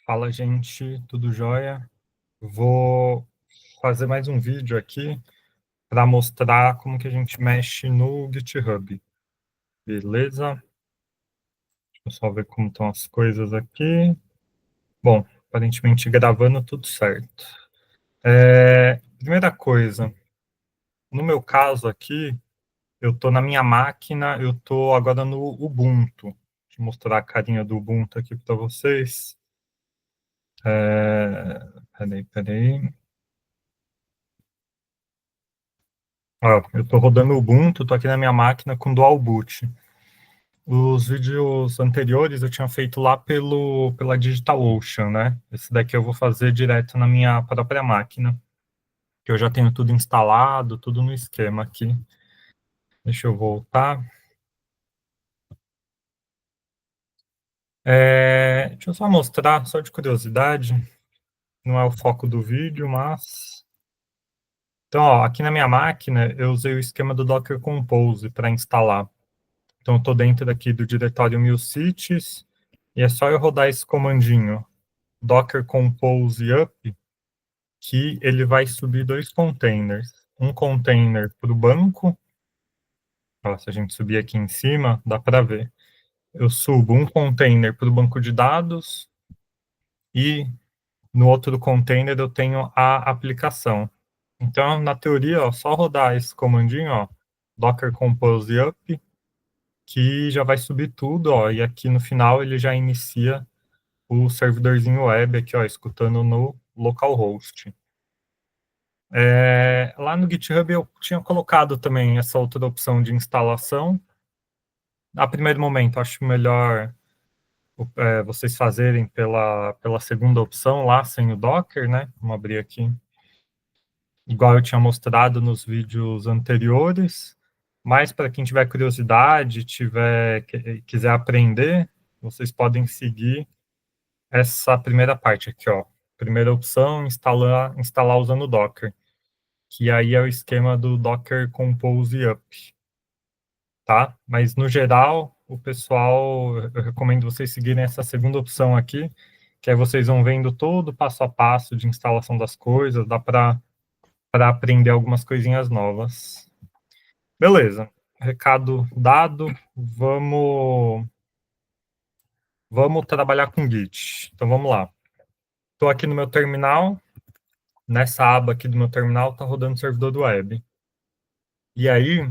Fala, gente, tudo jóia? Vou fazer mais um vídeo aqui para mostrar como que a gente mexe no GitHub, beleza? Deixa eu só ver como estão as coisas aqui. Bom, aparentemente gravando tudo certo. Primeira coisa, no meu caso aqui, eu estou na minha máquina, eu estou agora no Ubuntu. Deixa eu mostrar a carinha do Ubuntu aqui para vocês. Peraí. Ó, eu estou rodando o Ubuntu, estou aqui na minha máquina com Dual Boot. Os vídeos anteriores eu tinha feito lá pela DigitalOcean, né? Esse daqui eu vou fazer direto na minha própria máquina, que eu já tenho tudo instalado, tudo no esquema aqui. Deixa eu voltar. Deixa eu só mostrar, só de curiosidade, não é o foco do vídeo, mas... Então, ó, aqui na minha máquina eu usei o esquema do Docker Compose para instalar. Então, eu estou dentro aqui do diretório MuleCities, e é só eu rodar esse comandinho, Docker Compose Up, que ele vai subir dois containers. Um container para o banco, ó, se a gente subir aqui em cima, dá para ver. Eu subo um container para o banco de dados e no outro container eu tenho a aplicação. Então, na teoria, ó, só rodar esse comandinho, ó, Docker Compose Up, que já vai subir tudo, ó, e aqui no final ele já inicia o servidorzinho web aqui, ó, escutando no localhost. Lá no GitHub eu tinha colocado também essa outra opção de instalação. A primeiro momento, acho melhor vocês fazerem pela segunda opção lá, sem o Docker, né? Vamos abrir aqui. Igual eu tinha mostrado nos vídeos anteriores. Mas para quem tiver curiosidade, quiser aprender, vocês podem seguir essa primeira parte aqui, ó. Primeira opção, instalar usando o Docker, que aí é o esquema do Docker Compose Up, tá? Mas, no geral, o pessoal, eu recomendo vocês seguirem essa segunda opção aqui, que aí vocês vão vendo todo o passo a passo de instalação das coisas, dá para aprender algumas coisinhas novas. Beleza, recado dado, vamos trabalhar com Git. Então, vamos lá. Estou aqui no meu terminal, nessa aba aqui do meu terminal está rodando o servidor do web. E aí,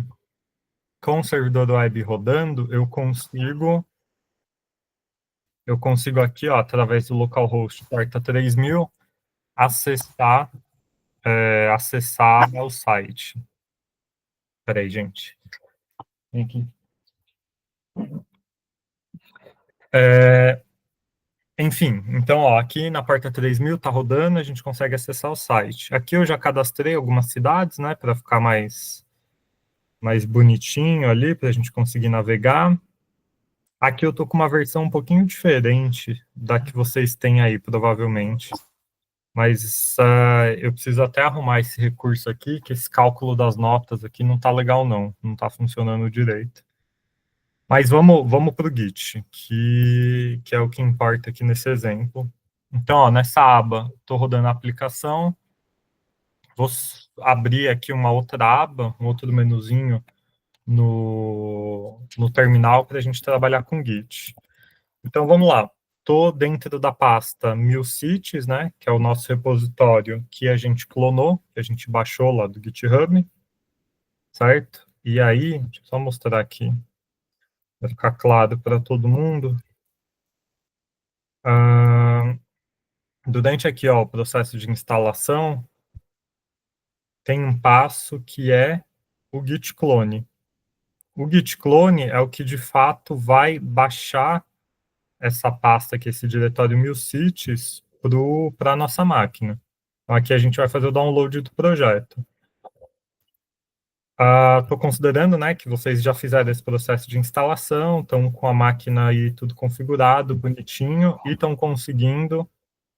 com o servidor do web rodando, eu consigo aqui, ó, através do localhost porta 3000, acessar o site. Espera aí, gente. Vem aqui. Enfim, então, ó, aqui na porta 3000 tá rodando, a gente consegue acessar o site. Aqui eu já cadastrei algumas cidades, né, para ficar mais bonitinho ali, para a gente conseguir navegar. Aqui eu tô com uma versão um pouquinho diferente da que vocês têm aí, provavelmente. Mas eu preciso até arrumar esse recurso aqui, que esse cálculo das notas aqui não tá legal, não tá funcionando direito. Mas vamos para o Git, que é o que importa aqui nesse exemplo. Então, ó, nessa aba, estou rodando a aplicação, vou abrir aqui uma outra aba, um outro menuzinho no terminal para a gente trabalhar com Git. Então, vamos lá. Estou dentro da pasta MuleCities, né, que é o nosso repositório que a gente clonou, que a gente baixou lá do GitHub, certo? E aí, deixa eu só mostrar aqui, para ficar claro para todo mundo. Durante aqui, ó, o processo de instalação, tem um passo que é o git clone. O git clone é o que, de fato, vai baixar essa pasta aqui, esse diretório MuleCities, para a nossa máquina. Então, aqui a gente vai fazer o download do projeto. Estou considerando, né, que vocês já fizeram esse processo de instalação, estão com a máquina aí tudo configurado, bonitinho, e estão conseguindo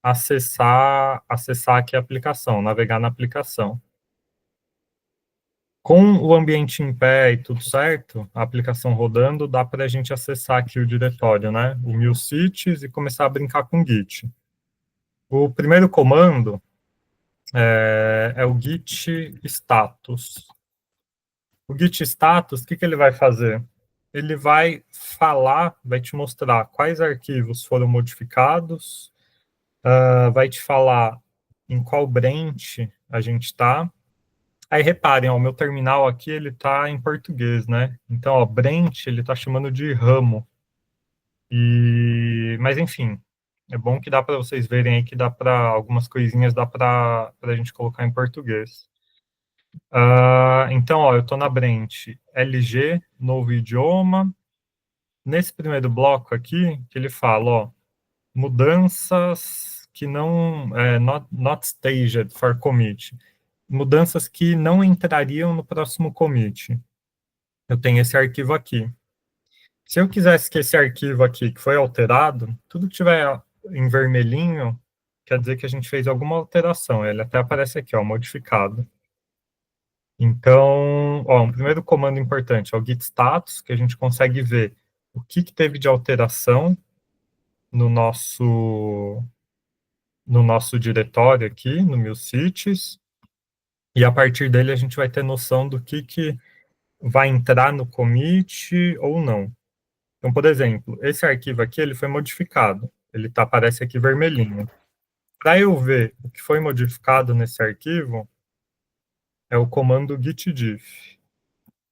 acessar aqui a aplicação, navegar na aplicação. Com o ambiente em pé e tudo certo, a aplicação rodando, dá para a gente acessar aqui o diretório, né, o MuleCities, e começar a brincar com Git. O primeiro comando é o git status. O git status, o que ele vai fazer? Ele vai falar, vai te mostrar quais arquivos foram modificados, vai te falar em qual branch a gente está. Aí reparem, ó, o meu terminal aqui ele está em português, né? Então, ó, branch ele está chamando de ramo. Mas enfim, é bom que dá para vocês verem aí que dá para algumas coisinhas dá para a gente colocar em português. Então, ó, eu estou na branch LG, novo idioma. Nesse primeiro bloco aqui, que ele fala, ó, mudanças que não, not staged for commit, mudanças que não entrariam no próximo commit. Eu tenho esse arquivo aqui. Se eu quisesse que esse arquivo aqui, que foi alterado, tudo que tiver em vermelhinho, quer dizer que a gente fez alguma alteração. Ele até aparece aqui, ó, modificado. Então, ó, um primeiro comando importante é o git status, que a gente consegue ver o que teve de alteração no nosso diretório aqui, no MuleCities, e a partir dele a gente vai ter noção do que vai entrar no commit ou não. Então, por exemplo, esse arquivo aqui ele foi modificado, ele aparece aqui vermelhinho. Para eu ver o que foi modificado nesse arquivo, é o comando gitdiff.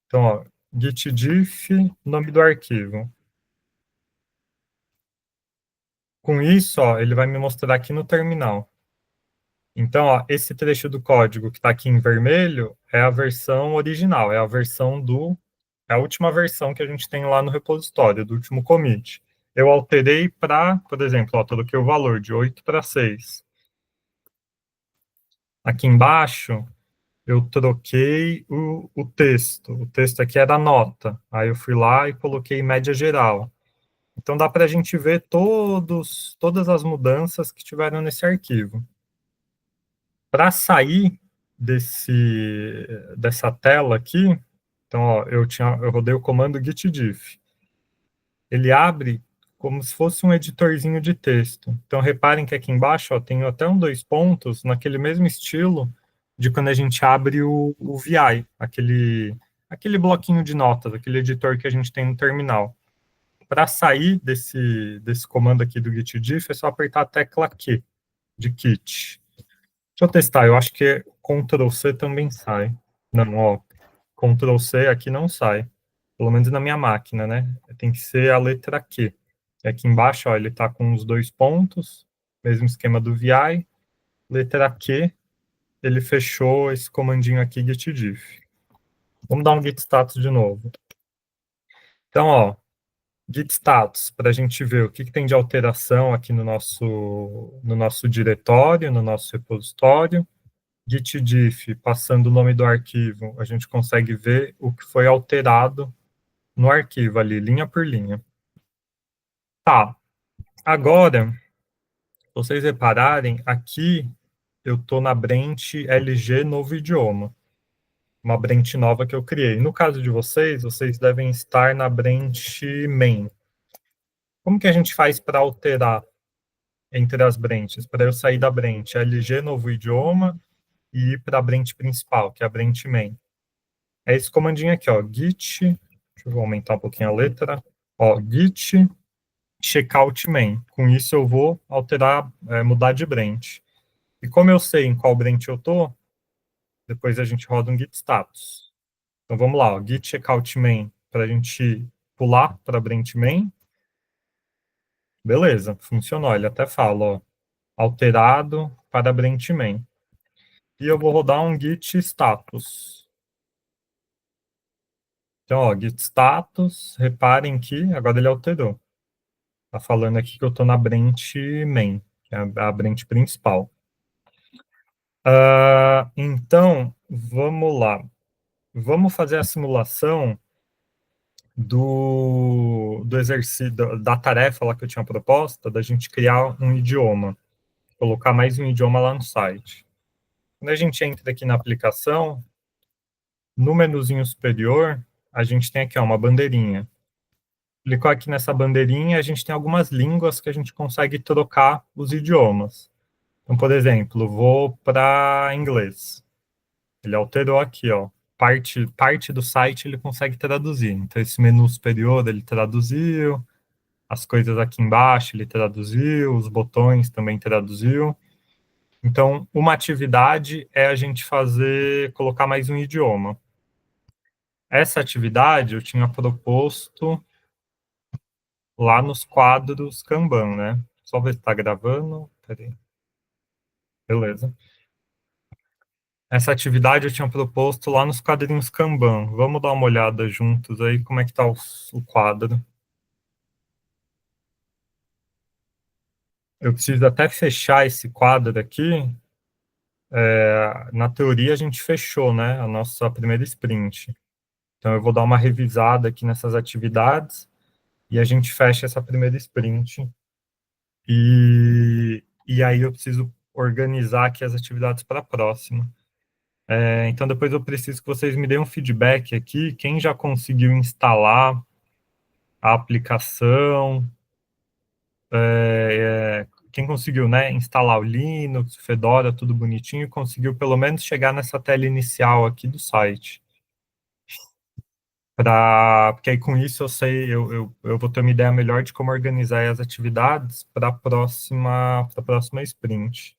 Então, ó, gitdiff, nome do arquivo. Com isso, ó, ele vai me mostrar aqui no terminal. Então, ó, esse trecho do código que está aqui em vermelho é a versão original, é a última versão que a gente tem lá no repositório, do último commit. Eu alterei para, por exemplo, ó, troquei o valor de 8 para 6. Aqui embaixo, eu troquei o texto. O texto aqui era nota. Aí eu fui lá e coloquei média geral. Então dá para a gente ver todas as mudanças que tiveram nesse arquivo. Para sair dessa tela aqui, então ó, eu rodei o comando gitdiff. Ele abre como se fosse um editorzinho de texto. Então reparem que aqui embaixo ó, tem até dois pontos naquele mesmo estilo de quando a gente abre o VI, aquele bloquinho de notas, aquele editor que a gente tem no terminal. Para sair desse comando aqui do gitdiff, é só apertar a tecla Q, de Kit. Deixa eu testar, eu acho que Ctrl C também sai. Não, ó, Ctrl C aqui não sai. Pelo menos na minha máquina, né? Tem que ser a letra Q. E aqui embaixo, ó, ele tá com os dois pontos, mesmo esquema do VI. Letra Q, ele fechou esse comandinho aqui, gitdiff. Vamos dar um git status de novo. Então, ó, git status, para a gente ver o que tem de alteração aqui no nosso diretório, no nosso repositório. Gitdiff, passando o nome do arquivo, a gente consegue ver o que foi alterado no arquivo ali, linha por linha. Tá, agora, se vocês repararem, aqui eu estou na branch LG novo idioma, uma branch nova que eu criei. No caso de vocês devem estar na branch main. Como que a gente faz para alterar entre as branches? Para eu sair da branch LG novo idioma e ir para a branch principal, que é a branch main. É esse comandinho aqui, ó, git, deixa eu aumentar um pouquinho a letra, ó, git checkout main. Com isso eu vou alterar, mudar de branch. E como eu sei em qual branch eu tô, depois a gente roda um git status. Então vamos lá, ó, git checkout main para a gente pular para branch main. Beleza, funcionou. Ele até fala, ó, alterado para branch main. E eu vou rodar um git status. Então, ó, git status, reparem que agora ele alterou. Tá falando aqui que eu estou na branch main, que é a branch principal. Então, vamos lá. Vamos fazer a simulação do exercício, da tarefa lá que eu tinha proposta, da gente criar um idioma, colocar mais um idioma lá no site. Quando a gente entra aqui na aplicação, no menuzinho superior, a gente tem aqui ó, uma bandeirinha. Clicou aqui nessa bandeirinha, a gente tem algumas línguas que a gente consegue trocar os idiomas. Então, por exemplo, vou para inglês. Ele alterou aqui, ó. Parte do site ele consegue traduzir. Então, esse menu superior ele traduziu, as coisas aqui embaixo ele traduziu, os botões também traduziu. Então, uma atividade é a gente colocar mais um idioma. Essa atividade eu tinha proposto lá nos quadros Kanban, né? Só ver se está gravando. Peraí. Beleza. Essa atividade eu tinha proposto lá nos quadrinhos Kanban. Vamos dar uma olhada juntos aí como é que está o quadro. Eu preciso até fechar esse quadro aqui. Na teoria a gente fechou, né? A nossa primeira sprint. Então eu vou dar uma revisada aqui nessas atividades e a gente fecha essa primeira sprint. E aí eu preciso organizar aqui as atividades para a próxima. Então depois eu preciso que vocês me deem um feedback aqui, quem já conseguiu instalar a aplicação, quem conseguiu, né, instalar o Linux, Fedora, tudo bonitinho, conseguiu pelo menos chegar nessa tela inicial aqui do site. Porque aí com isso eu sei, eu vou ter uma ideia melhor de como organizar as atividades para a próxima sprint.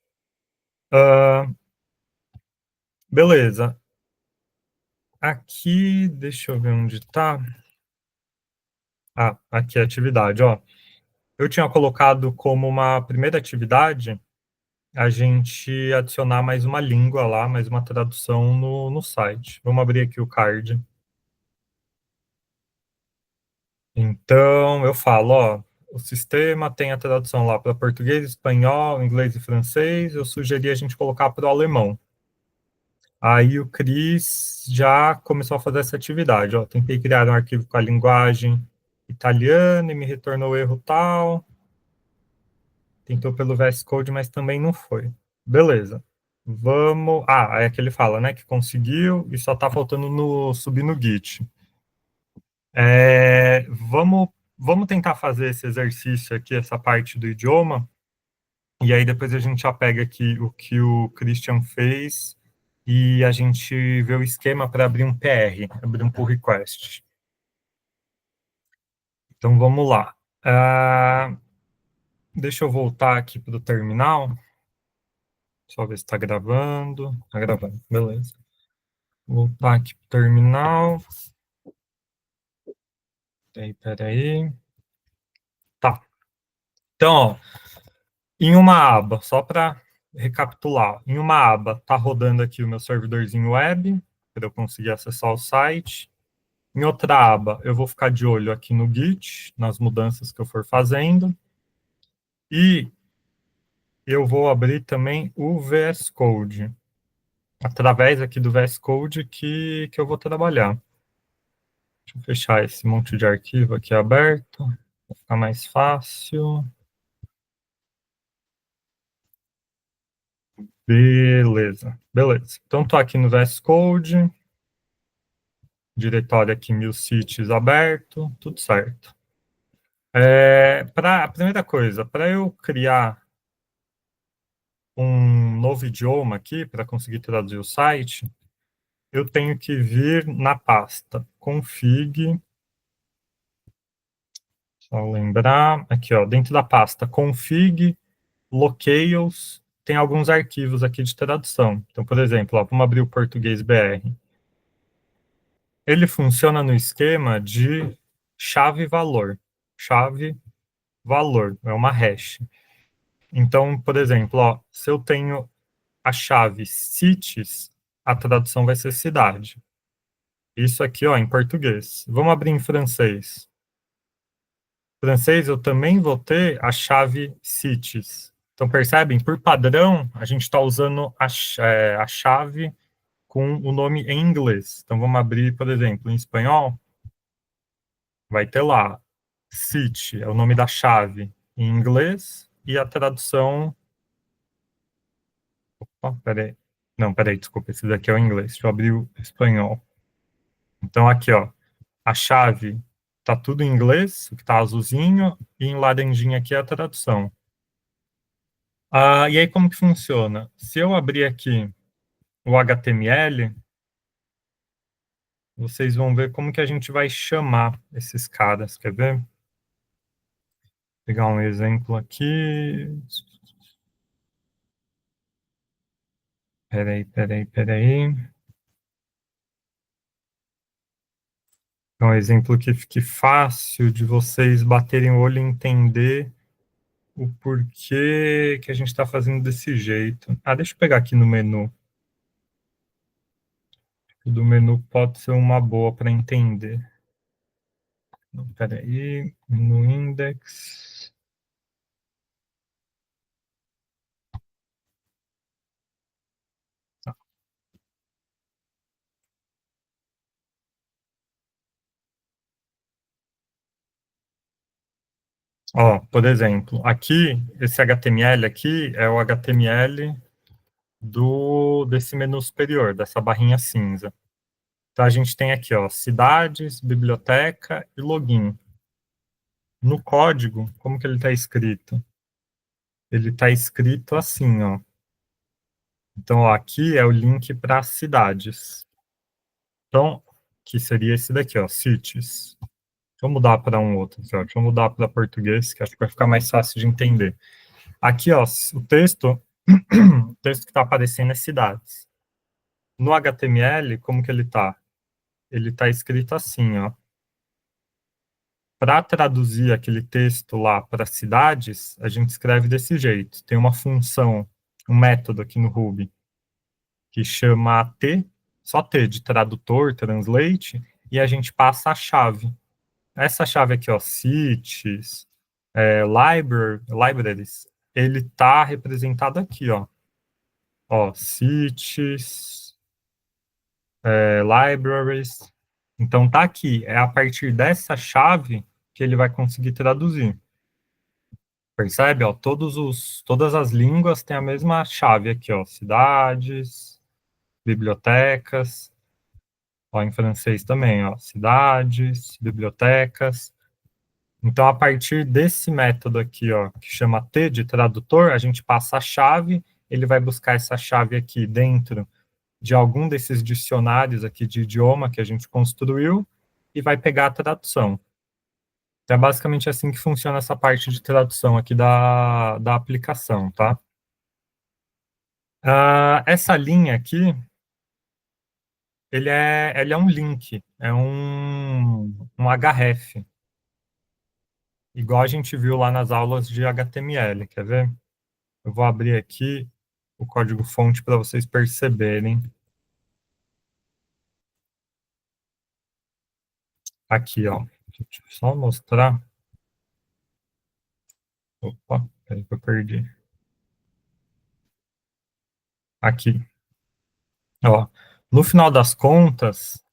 Beleza. Aqui, deixa eu ver onde está. Ah, aqui é a atividade, ó. Eu tinha colocado como uma primeira atividade a gente adicionar mais uma língua lá, mais uma tradução no site. Vamos abrir aqui o card. Então, eu falo, ó, o sistema tem a tradução lá para português, espanhol, inglês e francês. Eu sugeri a gente colocar para o alemão. Aí o Cris já começou a fazer essa atividade. Ó, tentei criar um arquivo com a linguagem italiana e me retornou o erro tal. Tentou pelo VS Code, mas também não foi. Beleza. Vamos. Ah, é que ele fala, né? Que conseguiu e só tá faltando subir no Git. Vamos tentar fazer esse exercício aqui, essa parte do idioma, e aí depois a gente já pega aqui o que o Christian fez e a gente vê o esquema para abrir um PR, abrir um pull request. Então vamos lá. Deixa eu voltar aqui para o terminal. Só ver se está gravando. Está gravando, beleza. Voltar aqui para o terminal. Peraí. Tá. Então, ó, em uma aba, só para recapitular, em uma aba está rodando aqui o meu servidorzinho web, para eu conseguir acessar o site. Em outra aba, eu vou ficar de olho aqui no Git, nas mudanças que eu for fazendo. E eu vou abrir também o VS Code, através aqui do VS Code que eu vou trabalhar. Deixa eu fechar esse monte de arquivo aqui aberto, para ficar mais fácil. Beleza. Então, estou aqui no VS Code, diretório aqui 1000 cities aberto, tudo certo. A primeira coisa, para eu criar um novo idioma aqui, para conseguir traduzir o site, eu tenho que vir na pasta config, só lembrar, aqui ó, dentro da pasta config, locales, tem alguns arquivos aqui de tradução. Então, por exemplo, ó, vamos abrir o português BR. Ele funciona no esquema de chave-valor. Chave-valor, é uma hash. Então, por exemplo, ó, se eu tenho a chave cities, a tradução vai ser cidade. Isso aqui, ó, em português. Vamos abrir em francês. Em francês, eu também vou ter a chave cities. Então, percebem? Por padrão, a gente está usando a chave com o nome em inglês. Então, vamos abrir, por exemplo, em espanhol, vai ter lá, city, é o nome da chave em inglês, e a tradução... Opa, peraí. Não, peraí, desculpa, esse daqui é o inglês. Deixa eu abrir o espanhol. Então, aqui, ó, a chave tá tudo em inglês, o que tá azulzinho, e em laranjinha aqui é a tradução. E aí, como que funciona? Se eu abrir aqui o HTML, vocês vão ver como que a gente vai chamar esses caras, quer ver? Vou pegar um exemplo aqui. Peraí. É um exemplo que fique fácil de vocês baterem o olho e entender o porquê que a gente está fazendo desse jeito. Deixa eu pegar aqui no menu. O do menu pode ser uma boa para entender. Peraí, no index. Ó, por exemplo, aqui, esse HTML aqui é o HTML desse menu superior, dessa barrinha cinza. Então, a gente tem aqui, ó, cidades, biblioteca e login. No código, como que ele está escrito? Ele está escrito assim, ó. Então, ó, aqui é o link para cidades. Então, que seria esse daqui, ó, cities. Deixa eu mudar para um outro, aqui, ó. Deixa eu mudar para português, que acho que vai ficar mais fácil de entender. Aqui, ó, o texto, o texto que está aparecendo é cidades. No HTML, como que ele está? Ele está escrito assim, ó. Para traduzir aquele texto lá para cidades, a gente escreve desse jeito. Tem uma função, um método aqui no Ruby, que chama T, só T de tradutor, translate, e a gente passa a chave. Essa chave aqui, ó, cities, libraries, ele está representado aqui, ó. Ó, cities, libraries. Então tá aqui, é a partir dessa chave que ele vai conseguir traduzir. Percebe? Ó, todas as línguas têm a mesma chave aqui, ó, cidades, bibliotecas, ó, em francês também, ó, cidades, bibliotecas. Então, a partir desse método aqui, ó, que chama T de tradutor, a gente passa a chave, ele vai buscar essa chave aqui dentro de algum desses dicionários aqui de idioma que a gente construiu e vai pegar a tradução. Então, é basicamente assim que funciona essa parte de tradução aqui da aplicação, tá? Essa linha aqui, ele é um link, é um href, igual a gente viu lá nas aulas de HTML, quer ver? Eu vou abrir aqui o código-fonte para vocês perceberem. Aqui, ó. Deixa eu só mostrar. Opa, peraí que eu perdi. Aqui. Ó, no final das contas,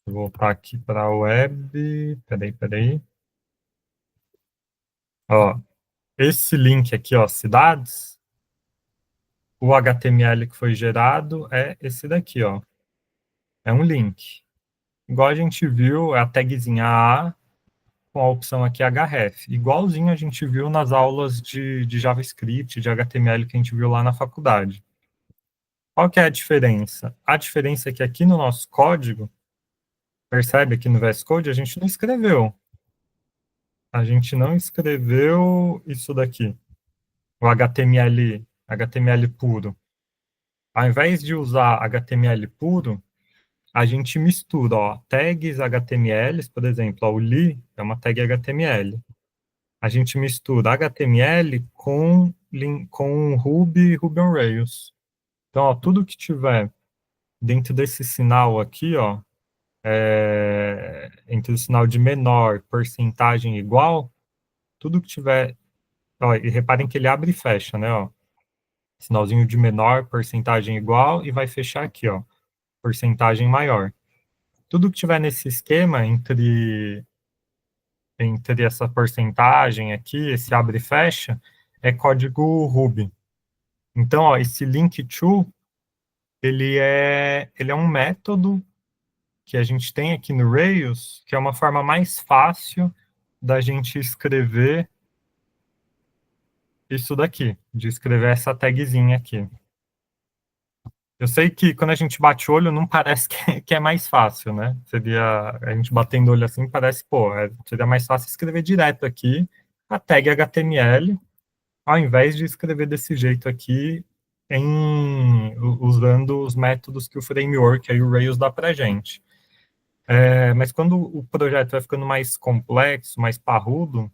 vou voltar aqui para a web. Peraí. Ó, esse link aqui, ó, cidades, o HTML que foi gerado é esse daqui, ó. É um link. Igual a gente viu, é a tagzinha A com a opção aqui href. Igualzinho a gente viu nas aulas de JavaScript, de HTML que a gente viu lá na faculdade. Qual que é a diferença? A diferença é que aqui no nosso código, percebe aqui no VS Code, a gente não escreveu. A gente não escreveu isso daqui, o HTML puro. Ao invés de usar HTML puro, a gente mistura, ó, tags HTML, por exemplo, ó, o li é uma tag HTML. A gente mistura HTML com Ruby on Rails. Então, ó, tudo que tiver dentro desse sinal aqui, ó, entre o sinal de menor, porcentagem igual, tudo que tiver, ó, e reparem que ele abre e fecha, né, ó, sinalzinho de menor, porcentagem igual, e vai fechar aqui, ó, porcentagem maior. Tudo que tiver nesse esquema entre essa porcentagem aqui, esse abre e fecha, é código Ruby. Então, ó, esse link to, ele é um método que a gente tem aqui no Rails, que é uma forma mais fácil da gente escrever isso daqui, de escrever essa tagzinha aqui. Eu sei que quando a gente bate o olho, não parece que é mais fácil, né? Seria, a gente batendo o olho assim, parece, pô, seria mais fácil escrever direto aqui a tag HTML, ao invés de escrever desse jeito aqui, usando os métodos que o framework, aí o Rails dá pra gente. Mas quando o projeto vai ficando mais complexo, mais parrudo,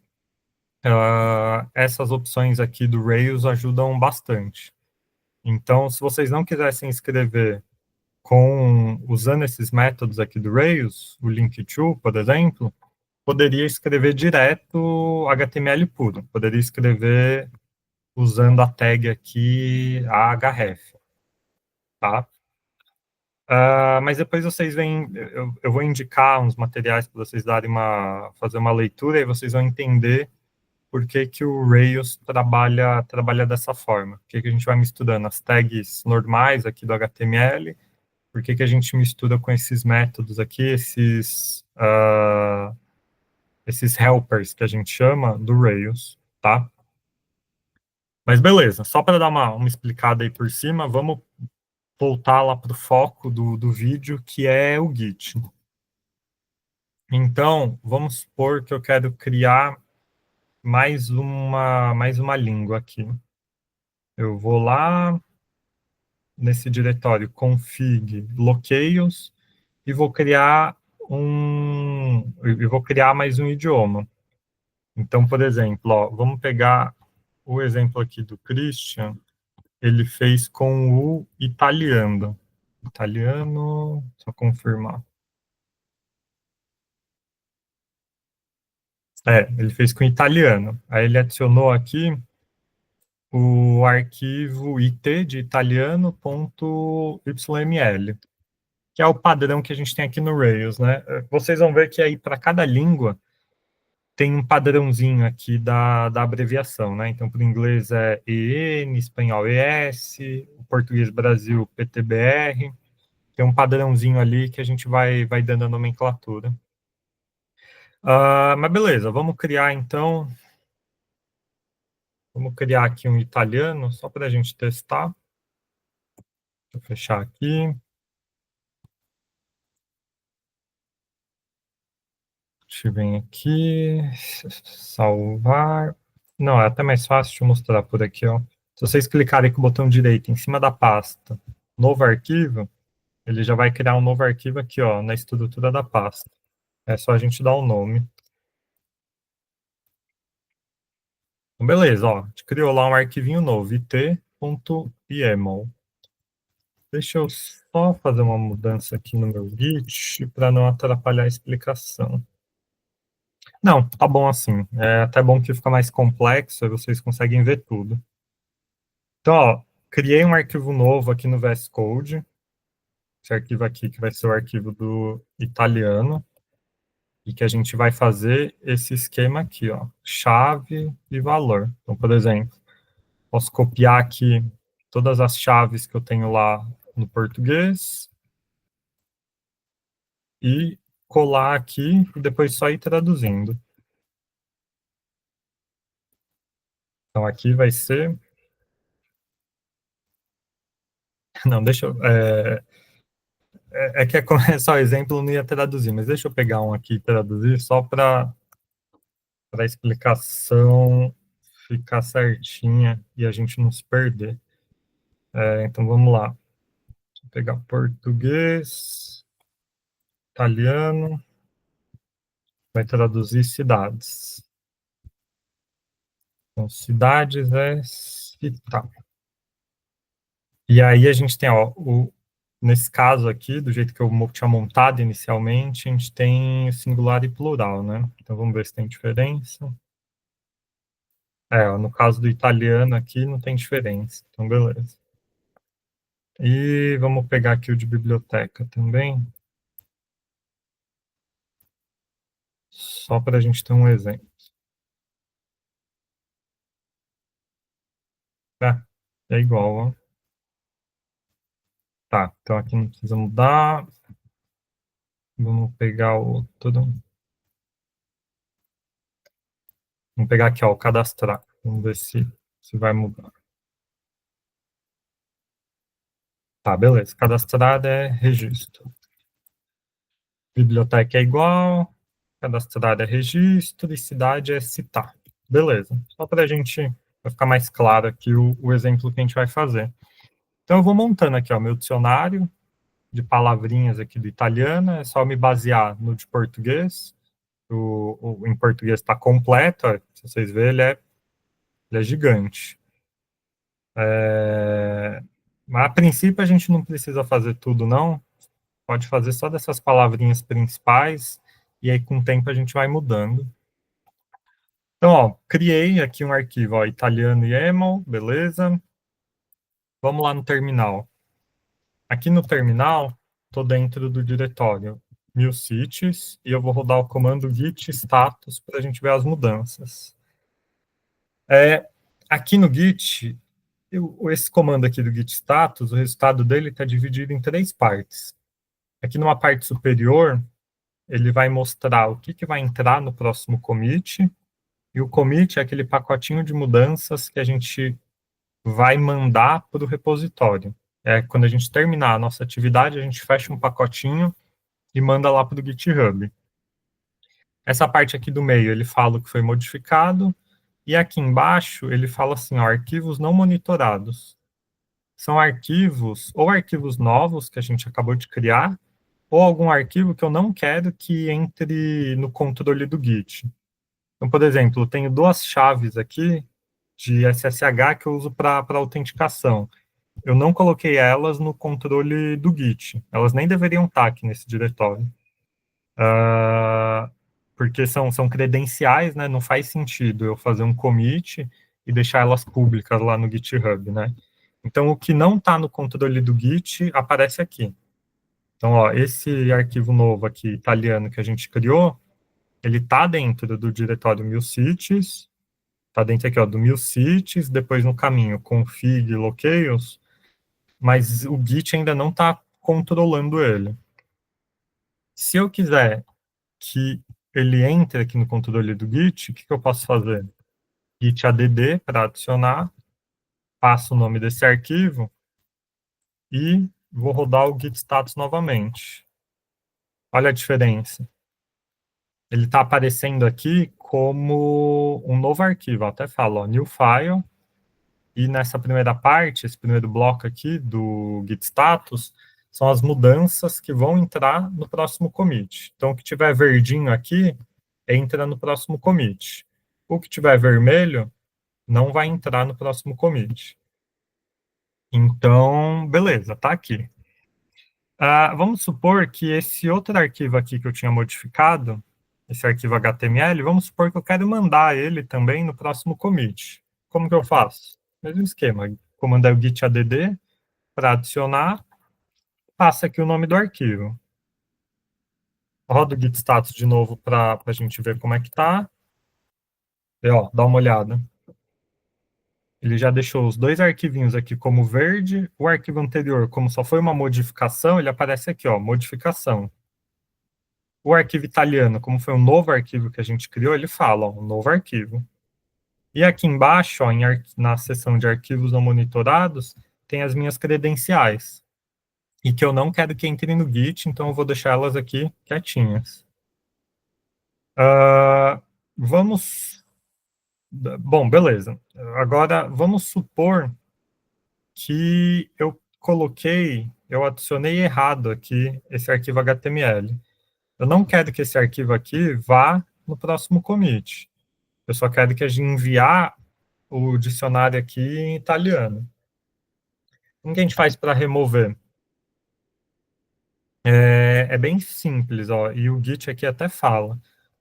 essas opções aqui do Rails ajudam bastante. Então, se vocês não quisessem escrever usando esses métodos aqui do Rails, o link to, por exemplo, poderia escrever direto HTML puro. Poderia escrever usando a tag aqui, a href, tá? Mas depois vocês veem, eu vou indicar uns materiais para vocês fazer uma leitura e vocês vão entender por que que o Rails trabalha dessa forma. Por que que a gente vai misturando as tags normais aqui do HTML, por que que a gente mistura com esses métodos aqui, esses helpers que a gente chama do Rails, tá? Mas beleza, só para dar uma explicada aí por cima, vamos voltar lá para o foco do vídeo, que é o Git. Então, vamos supor que eu quero criar mais uma língua aqui. Eu vou lá nesse diretório config locales e vou criar mais um idioma. Então, por exemplo, ó, vamos pegar o exemplo aqui do Christian, ele fez com o italiano. Italiano, só confirmar. Ele fez com italiano. Aí ele adicionou aqui o arquivo it de italiano.yml, que é o padrão que a gente tem aqui no Rails, né? Vocês vão ver que aí para cada língua tem um padrãozinho aqui da abreviação, né? Então, para o inglês é EN, espanhol ES, o português Brasil PTBR, tem um padrãozinho ali que a gente vai dando a nomenclatura. Mas beleza, vamos criar aqui um italiano, só para a gente testar. Deixa eu fechar aqui. Deixa eu vir aqui, salvar. Não, é até mais fácil de mostrar por aqui, ó. Se vocês clicarem com o botão direito em cima da pasta, novo arquivo, ele já vai criar um novo arquivo aqui, ó, na estrutura da pasta. É só a gente dar um nome. Então, beleza, ó, a gente criou lá um arquivinho novo, it.yml. Deixa eu só fazer uma mudança aqui no meu Git para não atrapalhar a explicação. Não, tá bom assim. É até bom que fica mais complexo e vocês conseguem ver tudo. Então, ó, criei um arquivo novo aqui no VS Code. Esse arquivo aqui que vai ser o arquivo do italiano. E que a gente vai fazer esse esquema aqui, ó. Chave e valor. Então, por exemplo, posso copiar aqui todas as chaves que eu tenho lá no português e colar aqui e depois só ir traduzindo. Então, aqui vai ser... Não, deixa eu... que é só exemplo, eu não ia traduzir, mas deixa eu pegar um aqui e traduzir só para a explicação ficar certinha e a gente não se perder. Então vamos lá. Vou pegar português, italiano, vai traduzir cidades. Então, cidades é città. E aí a gente tem, ó, nesse caso aqui, do jeito que eu tinha montado inicialmente, a gente tem singular e plural, né? Então vamos ver se tem diferença. No caso do italiano aqui não tem diferença, então beleza. E vamos pegar aqui o de biblioteca também, só para a gente ter um exemplo. É igual, ó. Tá, então aqui não precisa mudar. Vamos pegar Vamos pegar aqui, ó, o cadastrar. Vamos ver se Se vai mudar. Tá, beleza. Cadastrada é registro. Biblioteca é igual. Cadastrada é registro. E cidade é citar. Beleza. Só para a gente vai ficar mais claro aqui o exemplo que a gente vai fazer. Então, eu vou montando aqui, ó, meu dicionário de palavrinhas aqui do italiano. É só me basear no de português. Em português está completo. Ó, se vocês verem, ele é gigante. Mas, a princípio, a gente não precisa fazer tudo, não. Pode fazer só dessas palavrinhas principais, e aí com o tempo a gente vai mudando. Então, ó, criei aqui um arquivo, ó, italiano YAML, beleza. Vamos lá no terminal. Aqui no terminal, estou dentro do diretório MuleCities, e eu vou rodar o comando git status para a gente ver as mudanças. Aqui no Git, esse comando aqui do git status, o resultado dele está dividido em 3 partes. Aqui numa parte superior, ele vai mostrar o que vai entrar no próximo commit, e o commit é aquele pacotinho de mudanças que a gente vai mandar para o repositório. Quando a gente terminar a nossa atividade, a gente fecha um pacotinho e manda lá para o GitHub. Essa parte aqui do meio, ele fala o que foi modificado, e aqui embaixo, ele fala assim, ó, arquivos não monitorados. São arquivos, ou arquivos novos que a gente acabou de criar, ou algum arquivo que eu não quero que entre no controle do Git. Então, por exemplo, eu tenho 2 chaves aqui de SSH que eu uso para autenticação. Eu não coloquei elas no controle do Git. Elas nem deveriam estar aqui nesse diretório. Porque são credenciais, né? Não faz sentido eu fazer um commit e deixar elas públicas lá no GitHub, né? Então, o que não está no controle do Git aparece aqui. Então, ó, esse arquivo novo aqui, italiano, que a gente criou, ele está dentro do diretório MuleCities, está dentro aqui, ó, do MuleCities, depois no caminho config locales, mas o Git ainda não está controlando ele. Se eu quiser que ele entre aqui no controle do Git, o que eu posso fazer? Git add para adicionar, passo o nome desse arquivo e vou rodar o git status novamente. Olha a diferença. Ele está aparecendo aqui como um novo arquivo. Eu até falo, ó, new file. E nessa primeira parte, esse primeiro bloco aqui do git status, são as mudanças que vão entrar no próximo commit. Então, o que tiver verdinho aqui, entra no próximo commit. O que tiver vermelho, não vai entrar no próximo commit. Então, beleza, tá aqui. Vamos supor que esse outro arquivo aqui que eu tinha modificado, esse arquivo HTML, vamos supor que eu quero mandar ele também no próximo commit. Como que eu faço? Mesmo esquema, comando é o git add para adicionar, passa aqui o nome do arquivo. Roda o git status de novo para a gente ver como é que tá. E, ó, dá uma olhada. Ele já deixou os 2 arquivinhos aqui como verde. O arquivo anterior, como só foi uma modificação, ele aparece aqui, ó, modificação. O arquivo italiano, como foi um novo arquivo que a gente criou, ele fala, ó, um novo arquivo. E aqui embaixo, ó, na seção de arquivos não monitorados, tem as minhas credenciais. E que eu não quero que entre no Git, então eu vou deixar elas aqui quietinhas. Vamos... Bom, beleza. Agora, vamos supor que eu adicionei errado aqui esse arquivo HTML. Eu não quero que esse arquivo aqui vá no próximo commit. Eu só quero que a gente enviar o dicionário aqui em italiano. Como que a gente faz para remover? É bem simples, ó, e o Git aqui até fala.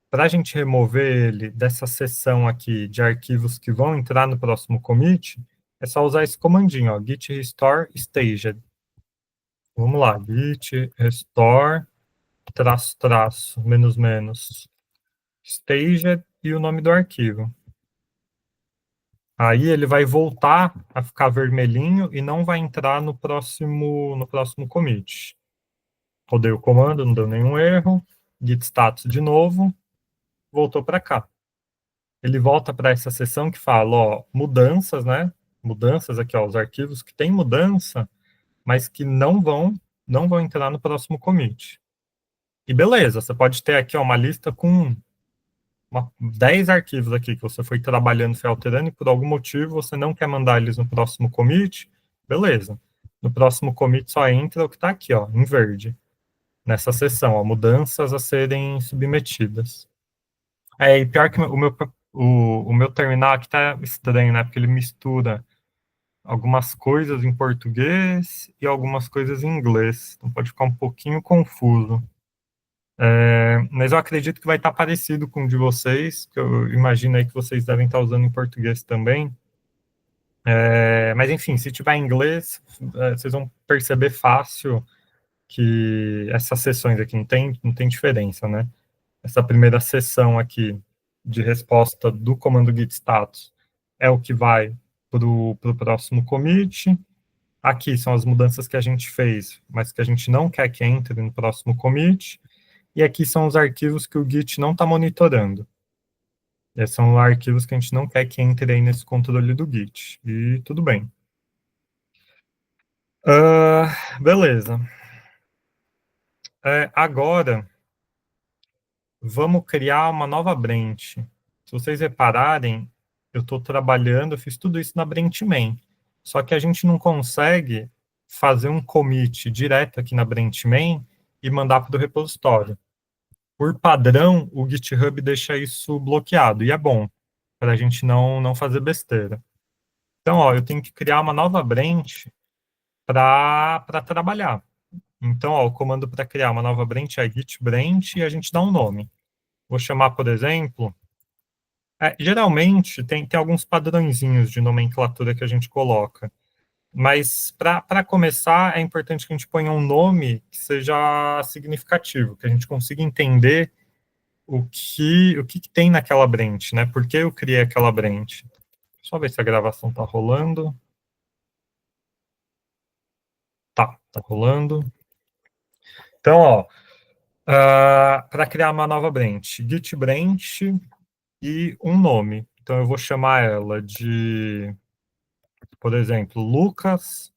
Para a gente remover ele dessa seção aqui de arquivos que vão entrar no próximo commit, é só usar esse comandinho, ó, git restore staged. Vamos lá, git restore traço, traço, menos, menos, staged e o nome do arquivo. Aí ele vai voltar a ficar vermelhinho e não vai entrar no próximo commit. Rodei o comando, não deu nenhum erro. Git status de novo, voltou para cá. ele volta para essa seção que fala, ó, mudanças, né? Mudanças aqui, ó, os arquivos que têm mudança, mas que não vão entrar no próximo commit. E beleza, você pode ter aqui, ó, uma lista com 10 arquivos aqui que você foi trabalhando, foi alterando, e por algum motivo você não quer mandar eles no próximo commit, beleza. No próximo commit só entra o que está aqui, ó, em verde, nessa seção, ó, mudanças a serem submetidas. E pior que o meu terminal aqui tá estranho, né? Porque ele mistura algumas coisas em português e algumas coisas em inglês. Então pode ficar um pouquinho confuso. Mas eu acredito que vai estar parecido com o de vocês, que eu imagino aí que vocês devem estar usando em português também. Mas enfim, se tiver em inglês, vocês vão perceber fácil que essas sessões aqui não tem diferença, né? Essa primeira sessão aqui de resposta do comando git status é o que vai para o próximo commit. Aqui são as mudanças que a gente fez, mas que a gente não quer que entre no próximo commit. E aqui são os arquivos que o Git não está monitorando. Esses são arquivos que a gente não quer que entre aí nesse controle do Git. E tudo bem. Beleza. Agora, vamos criar uma nova branch. Se vocês repararem, eu estou trabalhando, eu fiz tudo isso na branch main. Só que a gente não consegue fazer um commit direto aqui na branch main e mandar para o repositório. Por padrão, o GitHub deixa isso bloqueado, e é bom, para a gente não fazer besteira. Então, ó, eu tenho que criar uma nova branch para trabalhar. Então, ó, o comando para criar uma nova branch é git branch e a gente dá um nome. Vou chamar, por exemplo, geralmente tem alguns padrõezinhos de nomenclatura que a gente coloca, mas para começar é importante que a gente ponha um nome que seja significativo, que a gente consiga entender o que tem naquela branch, né? Por que eu criei aquela branch? Só ver se a gravação tá rolando. Tá rolando. Então, ó, para criar uma nova branch, git branch e um nome. Então, eu vou chamar ela de, por exemplo, Lucas,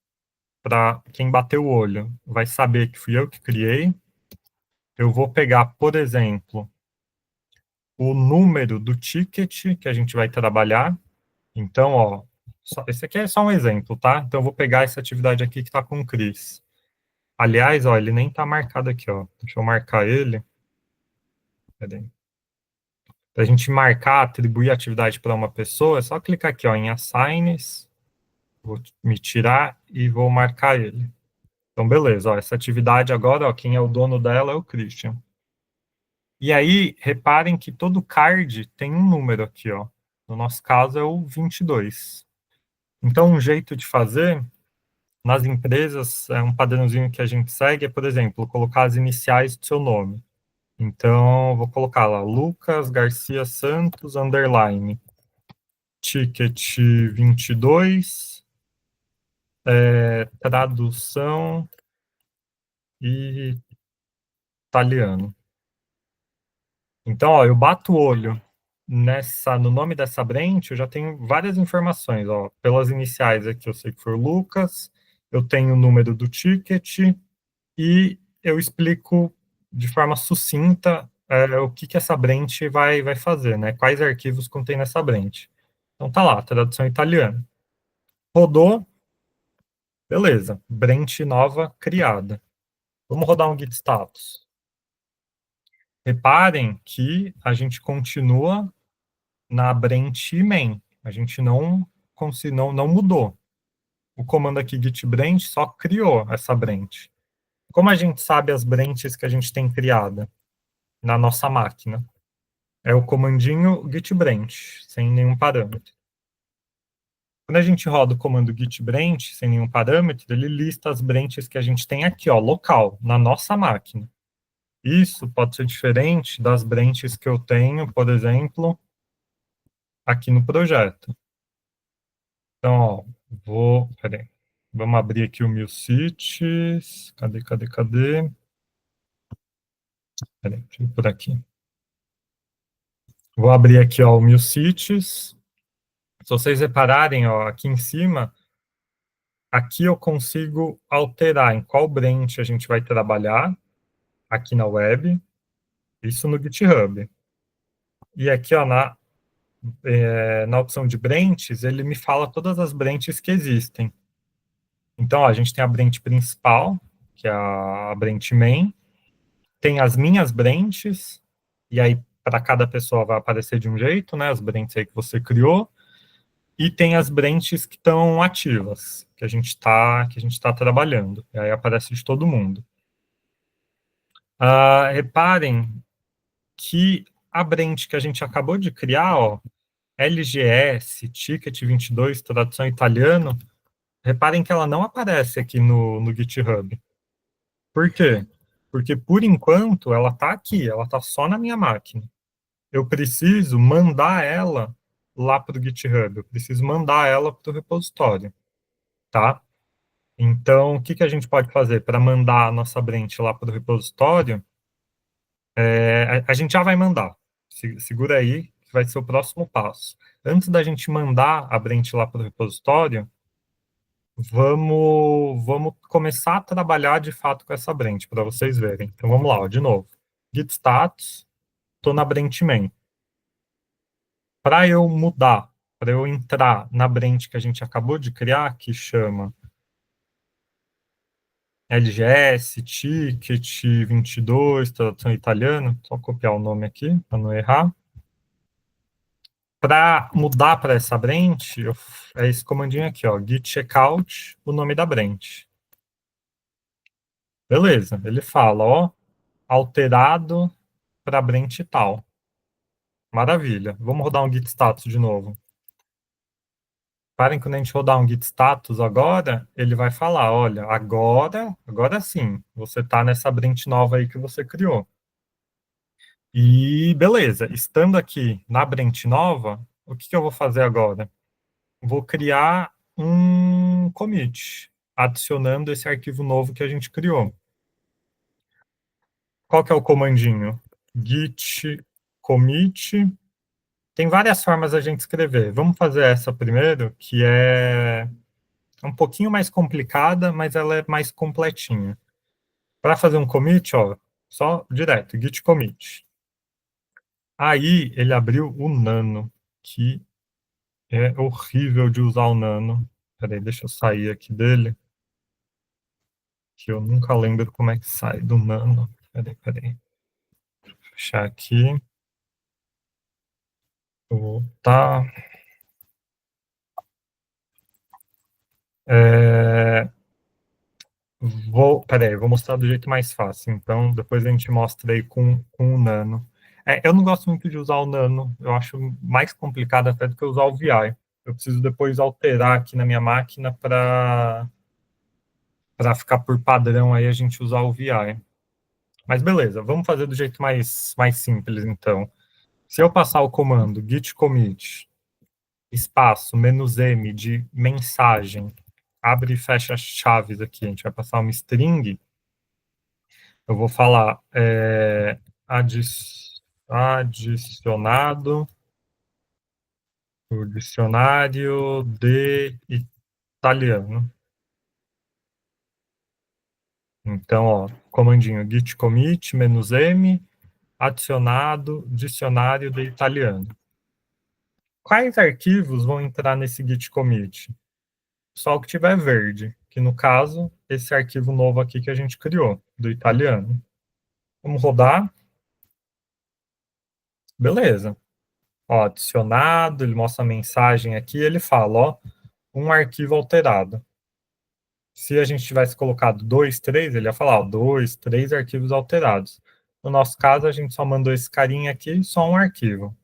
para quem bateu o olho vai saber que fui eu que criei. Eu vou pegar, por exemplo, o número do ticket que a gente vai trabalhar. Então, ó, esse aqui é só um exemplo, tá? Então, eu vou pegar essa atividade aqui que está com o Cris. Aliás, ó, ele nem está marcado aqui, ó. Deixa eu marcar ele. Para a gente marcar, atribuir a atividade para uma pessoa, é só clicar aqui, ó, em Assigns, vou me tirar e vou marcar ele. Então, beleza, ó, essa atividade agora, ó, quem é o dono dela é o Christian. E aí, reparem que todo card tem um número aqui, ó. No nosso caso é o 22. Então, um jeito de fazer, nas empresas, um padrãozinho que a gente segue é, por exemplo, colocar as iniciais do seu nome. Então, vou colocar lá, Lucas Garcia Santos, underline, ticket 22, tradução e italiano. Então, ó, eu bato o olho no nome dessa branch, eu já tenho várias informações, ó, pelas iniciais aqui eu sei que foi o Lucas, eu tenho o número do ticket e eu explico de forma sucinta o que essa branch vai fazer, né? Quais arquivos contém nessa branch. Então tá lá, tradução italiana. Rodou, beleza, branch nova criada. Vamos rodar um git status. Reparem que a gente continua na branch main. A gente não mudou. O comando aqui git branch só criou essa branch. Como a gente sabe as branches que a gente tem criada na nossa máquina? É o comandinho git branch, sem nenhum parâmetro. Quando a gente roda o comando git branch, sem nenhum parâmetro, ele lista as branches que a gente tem aqui, ó, local, na nossa máquina. Isso pode ser diferente das branches que eu tenho, por exemplo, aqui no projeto. Então, ó, peraí, vamos abrir aqui o MuleCities, cadê? Peraí, deixa eu ir por aqui. Vou abrir aqui, ó, o MuleCities. Se vocês repararem, ó, aqui em cima, aqui eu consigo alterar em qual branch a gente vai trabalhar aqui na web, isso no GitHub. E aqui, ó, na opção de branches, ele me fala todas as branches que existem. Então, ó, a gente tem a branch principal, que é a branch main, tem as minhas branches, e aí para cada pessoa vai aparecer de um jeito, né, as branches aí que você criou, e tem as branches que estão ativas, que a gente tá trabalhando, e aí aparece de todo mundo. Reparem que a branch que a gente acabou de criar, ó, LGS, Ticket 22, tradução italiano, reparem que ela não aparece aqui no GitHub. Por quê? Porque, por enquanto, ela está aqui, ela está só na minha máquina. Eu preciso mandar ela lá para o GitHub, eu preciso mandar ela para o repositório, tá? Então, o que que a gente pode fazer para mandar a nossa branch lá para o repositório? A gente já vai mandar. Segura aí, que vai ser o próximo passo. Antes da gente mandar a branch lá para o repositório, vamos começar a trabalhar de fato com essa branch, para vocês verem. Então, vamos lá, ó, de novo. Git status, estou na branch main. Para eu mudar, para eu entrar na branch que a gente acabou de criar, que chama LGS, Ticket 22, tradução italiana, só copiar o nome aqui, para não errar. Para mudar para essa branch, é esse comandinho aqui, ó, git checkout, o nome da branch. Beleza, ele fala, ó, alterado para branch tal. Maravilha. Vamos rodar um git status de novo. Parem, quando a gente rodar um git status agora, ele vai falar, olha, agora sim, você está nessa branch nova aí que você criou. E beleza, estando aqui na branch nova, o que que eu vou fazer agora? Vou criar um commit, adicionando esse arquivo novo que a gente criou. Qual que é o comandinho? Git commit. Tem várias formas a gente escrever. Vamos fazer essa primeiro, que é um pouquinho mais complicada, mas ela é mais completinha. Para fazer um commit, ó, só direto, git commit. Aí ele abriu o Nano, que é horrível de usar o Nano. Peraí, deixa eu sair aqui dele, que eu nunca lembro como é que sai do Nano. Peraí. Vou fechar aqui. Vou voltar. É, peraí, vou mostrar do jeito mais fácil. Então, depois a gente mostra aí com o Nano. Eu não gosto muito de usar o Nano. Eu acho mais complicado até do que usar o VI. Eu preciso depois alterar aqui na minha máquina para ficar por padrão aí a gente usar o VI. Mas beleza, vamos fazer do jeito mais simples, então. Se eu passar o comando git commit, espaço, "-m" de mensagem, abre e fecha as chaves aqui, a gente vai passar uma string, eu vou falar adicionado o dicionário de italiano. Então, ó, comandinho git commit, "-m", adicionado dicionário de italiano. Quais arquivos vão entrar nesse git commit? Só o que tiver verde, que no caso, esse arquivo novo aqui que a gente criou, do italiano. Vamos rodar. Beleza. Ó, adicionado, ele mostra a mensagem aqui, ele fala, ó, um arquivo alterado. Se a gente tivesse colocado 2, 3, ele ia falar, ó, 2, 3 arquivos alterados. No nosso caso, a gente só mandou esse carinha aqui, só um arquivo.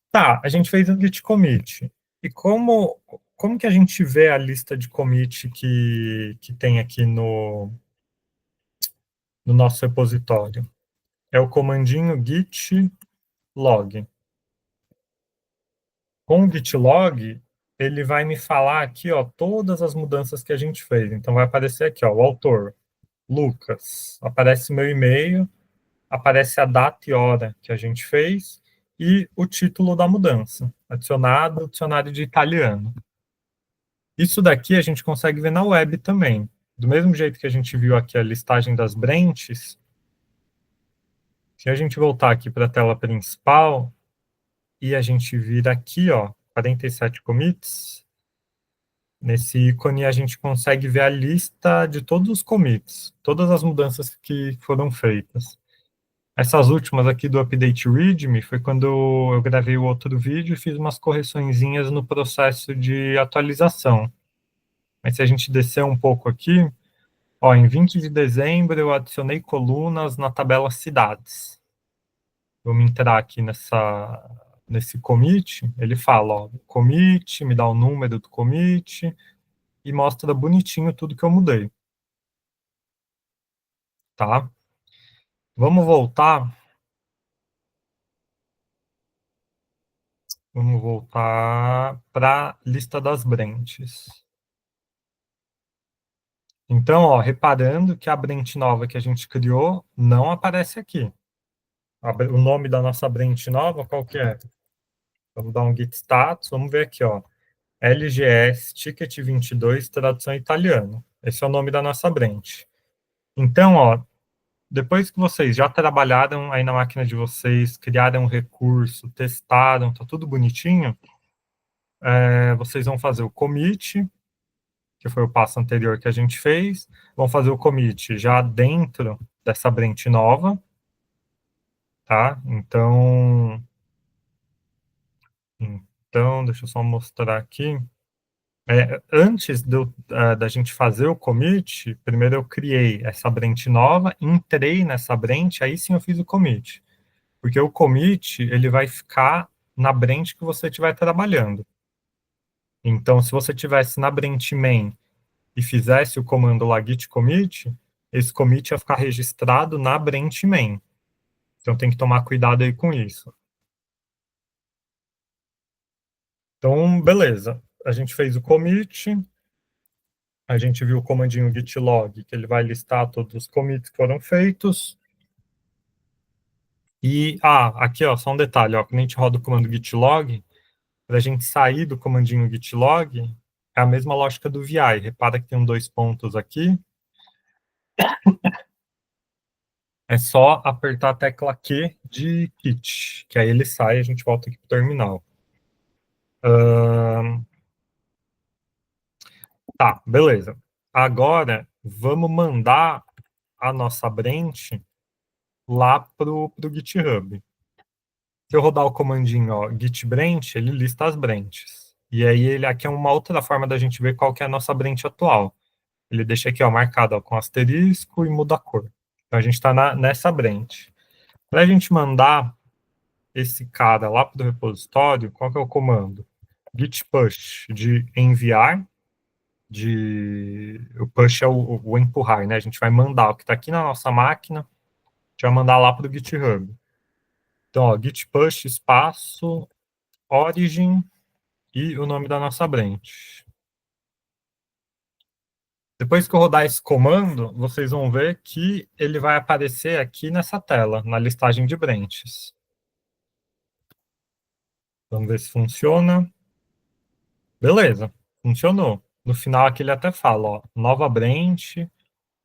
Tá, a gente fez um git commit. E como que a gente vê a lista de commit que tem aqui no nosso repositório? É o comandinho git log. Com o git log, ele vai me falar aqui, ó, todas as mudanças que a gente fez. Então vai aparecer aqui, ó, o autor, Lucas. Aparece meu e-mail, aparece a data e hora que a gente fez e o título da mudança, adicionado, dicionário de italiano. Isso daqui a gente consegue ver na web também. Do mesmo jeito que a gente viu aqui a listagem das branches, se a gente voltar aqui para a tela principal e a gente vir aqui, ó, 47 commits, nesse ícone a gente consegue ver a lista de todos os commits, todas as mudanças que foram feitas. Essas últimas aqui do Update README foi quando eu gravei o outro vídeo e fiz umas correçõezinhas no processo de atualização. Mas se a gente descer um pouco aqui, ó, em 20 de dezembro eu adicionei colunas na tabela cidades. Vamos entrar aqui nesse commit, ele fala, ó, commit, me dá o número do commit e mostra bonitinho tudo que eu mudei. Tá? Vamos voltar. Vamos voltar para a lista das branches. Então, ó, reparando que a branch nova que a gente criou não aparece aqui. O nome da nossa branch nova, qual que é? Vamos dar um git status, vamos ver aqui, ó. LGS Ticket 22, tradução italiano. Esse é o nome da nossa branch. Então, ó, depois que vocês já trabalharam aí na máquina de vocês, criaram um recurso, testaram, tá tudo bonitinho, vocês vão fazer o commit, que foi o passo anterior que a gente fez, vão fazer o commit já dentro dessa branch nova, tá? Então, deixa eu só mostrar aqui. Antes da gente fazer o commit, primeiro eu criei essa branch nova, entrei nessa branch, aí sim eu fiz o commit. Porque o commit, ele vai ficar na branch que você estiver trabalhando. Então, se você tivesse na branch main e fizesse o comando lá git commit, esse commit ia ficar registrado na branch main. Então, tem que tomar cuidado aí com isso. Então, beleza. A gente fez o commit, a gente viu o comandinho git log, que ele vai listar todos os commits que foram feitos. E, aqui, ó, só um detalhe, ó, quando a gente roda o comando git log, para a gente sair do comandinho git log, é a mesma lógica do VI. Repara que tem 2 pontos aqui. É só apertar a tecla Q de Git, que aí ele sai e a gente volta aqui para o terminal. Tá, beleza. Agora, vamos mandar a nossa branch lá pro GitHub. Se eu rodar o comandinho, ó, git branch, ele lista as branches. E aí, ele aqui é uma outra forma da gente ver qual que é a nossa branch atual. Ele deixa aqui, ó, marcado, ó, com asterisco e muda a cor. Então, a gente está nessa branch. Para a gente mandar esse cara lá para o repositório, qual que é o comando? Git push, de enviar, o push é o empurrar, né? A gente vai mandar o que está aqui na nossa máquina, a gente vai mandar lá para o GitHub. Então, ó, git push, espaço, origin e o nome da nossa branch. Depois que eu rodar esse comando, vocês vão ver que ele vai aparecer aqui nessa tela, na listagem de branches. Vamos ver se funciona. Beleza, funcionou. No final aqui ele até fala, ó, nova branch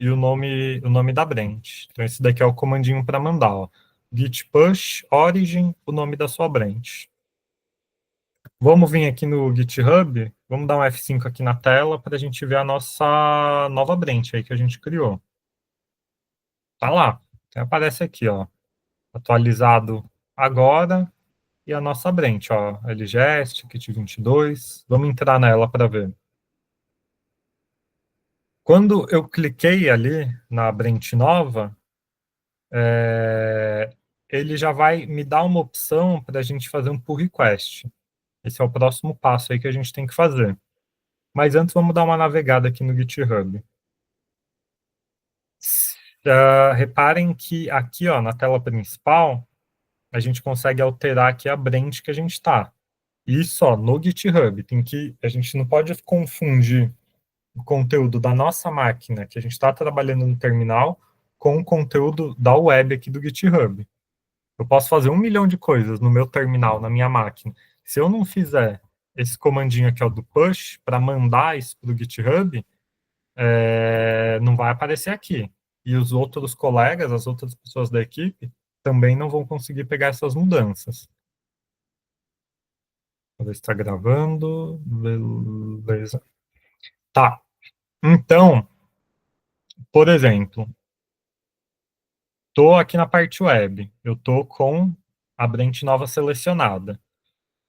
e o nome da branch. Então esse daqui é o comandinho para mandar, ó. Git push origin, o nome da sua branch. Vamos vir aqui no GitHub, vamos dar um F5 aqui na tela para a gente ver a nossa nova branch aí que a gente criou. Tá lá, então aparece aqui, ó, atualizado agora e a nossa branch, ó, LGS, Kit 22. Vamos entrar nela para ver. Quando eu cliquei ali na branch nova, ele já vai me dar uma opção para a gente fazer um pull request. Esse é o próximo passo aí que a gente tem que fazer. Mas antes, vamos dar uma navegada aqui no GitHub. Reparem que aqui, ó, na tela principal, a gente consegue alterar aqui a branch que a gente está. Isso, ó, no GitHub. A gente não pode confundir o conteúdo da nossa máquina, que a gente está trabalhando no terminal, com o conteúdo da web aqui do GitHub. Eu posso fazer 1 milhão de coisas no meu terminal, na minha máquina. Se eu não fizer esse comandinho aqui, ó, do push, para mandar isso para o GitHub, não vai aparecer aqui. E os outros colegas, as outras pessoas da equipe, também não vão conseguir pegar essas mudanças. Vou ver se está gravando. Beleza. Tá. Então, por exemplo, estou aqui na parte web. Eu estou com a branch nova selecionada.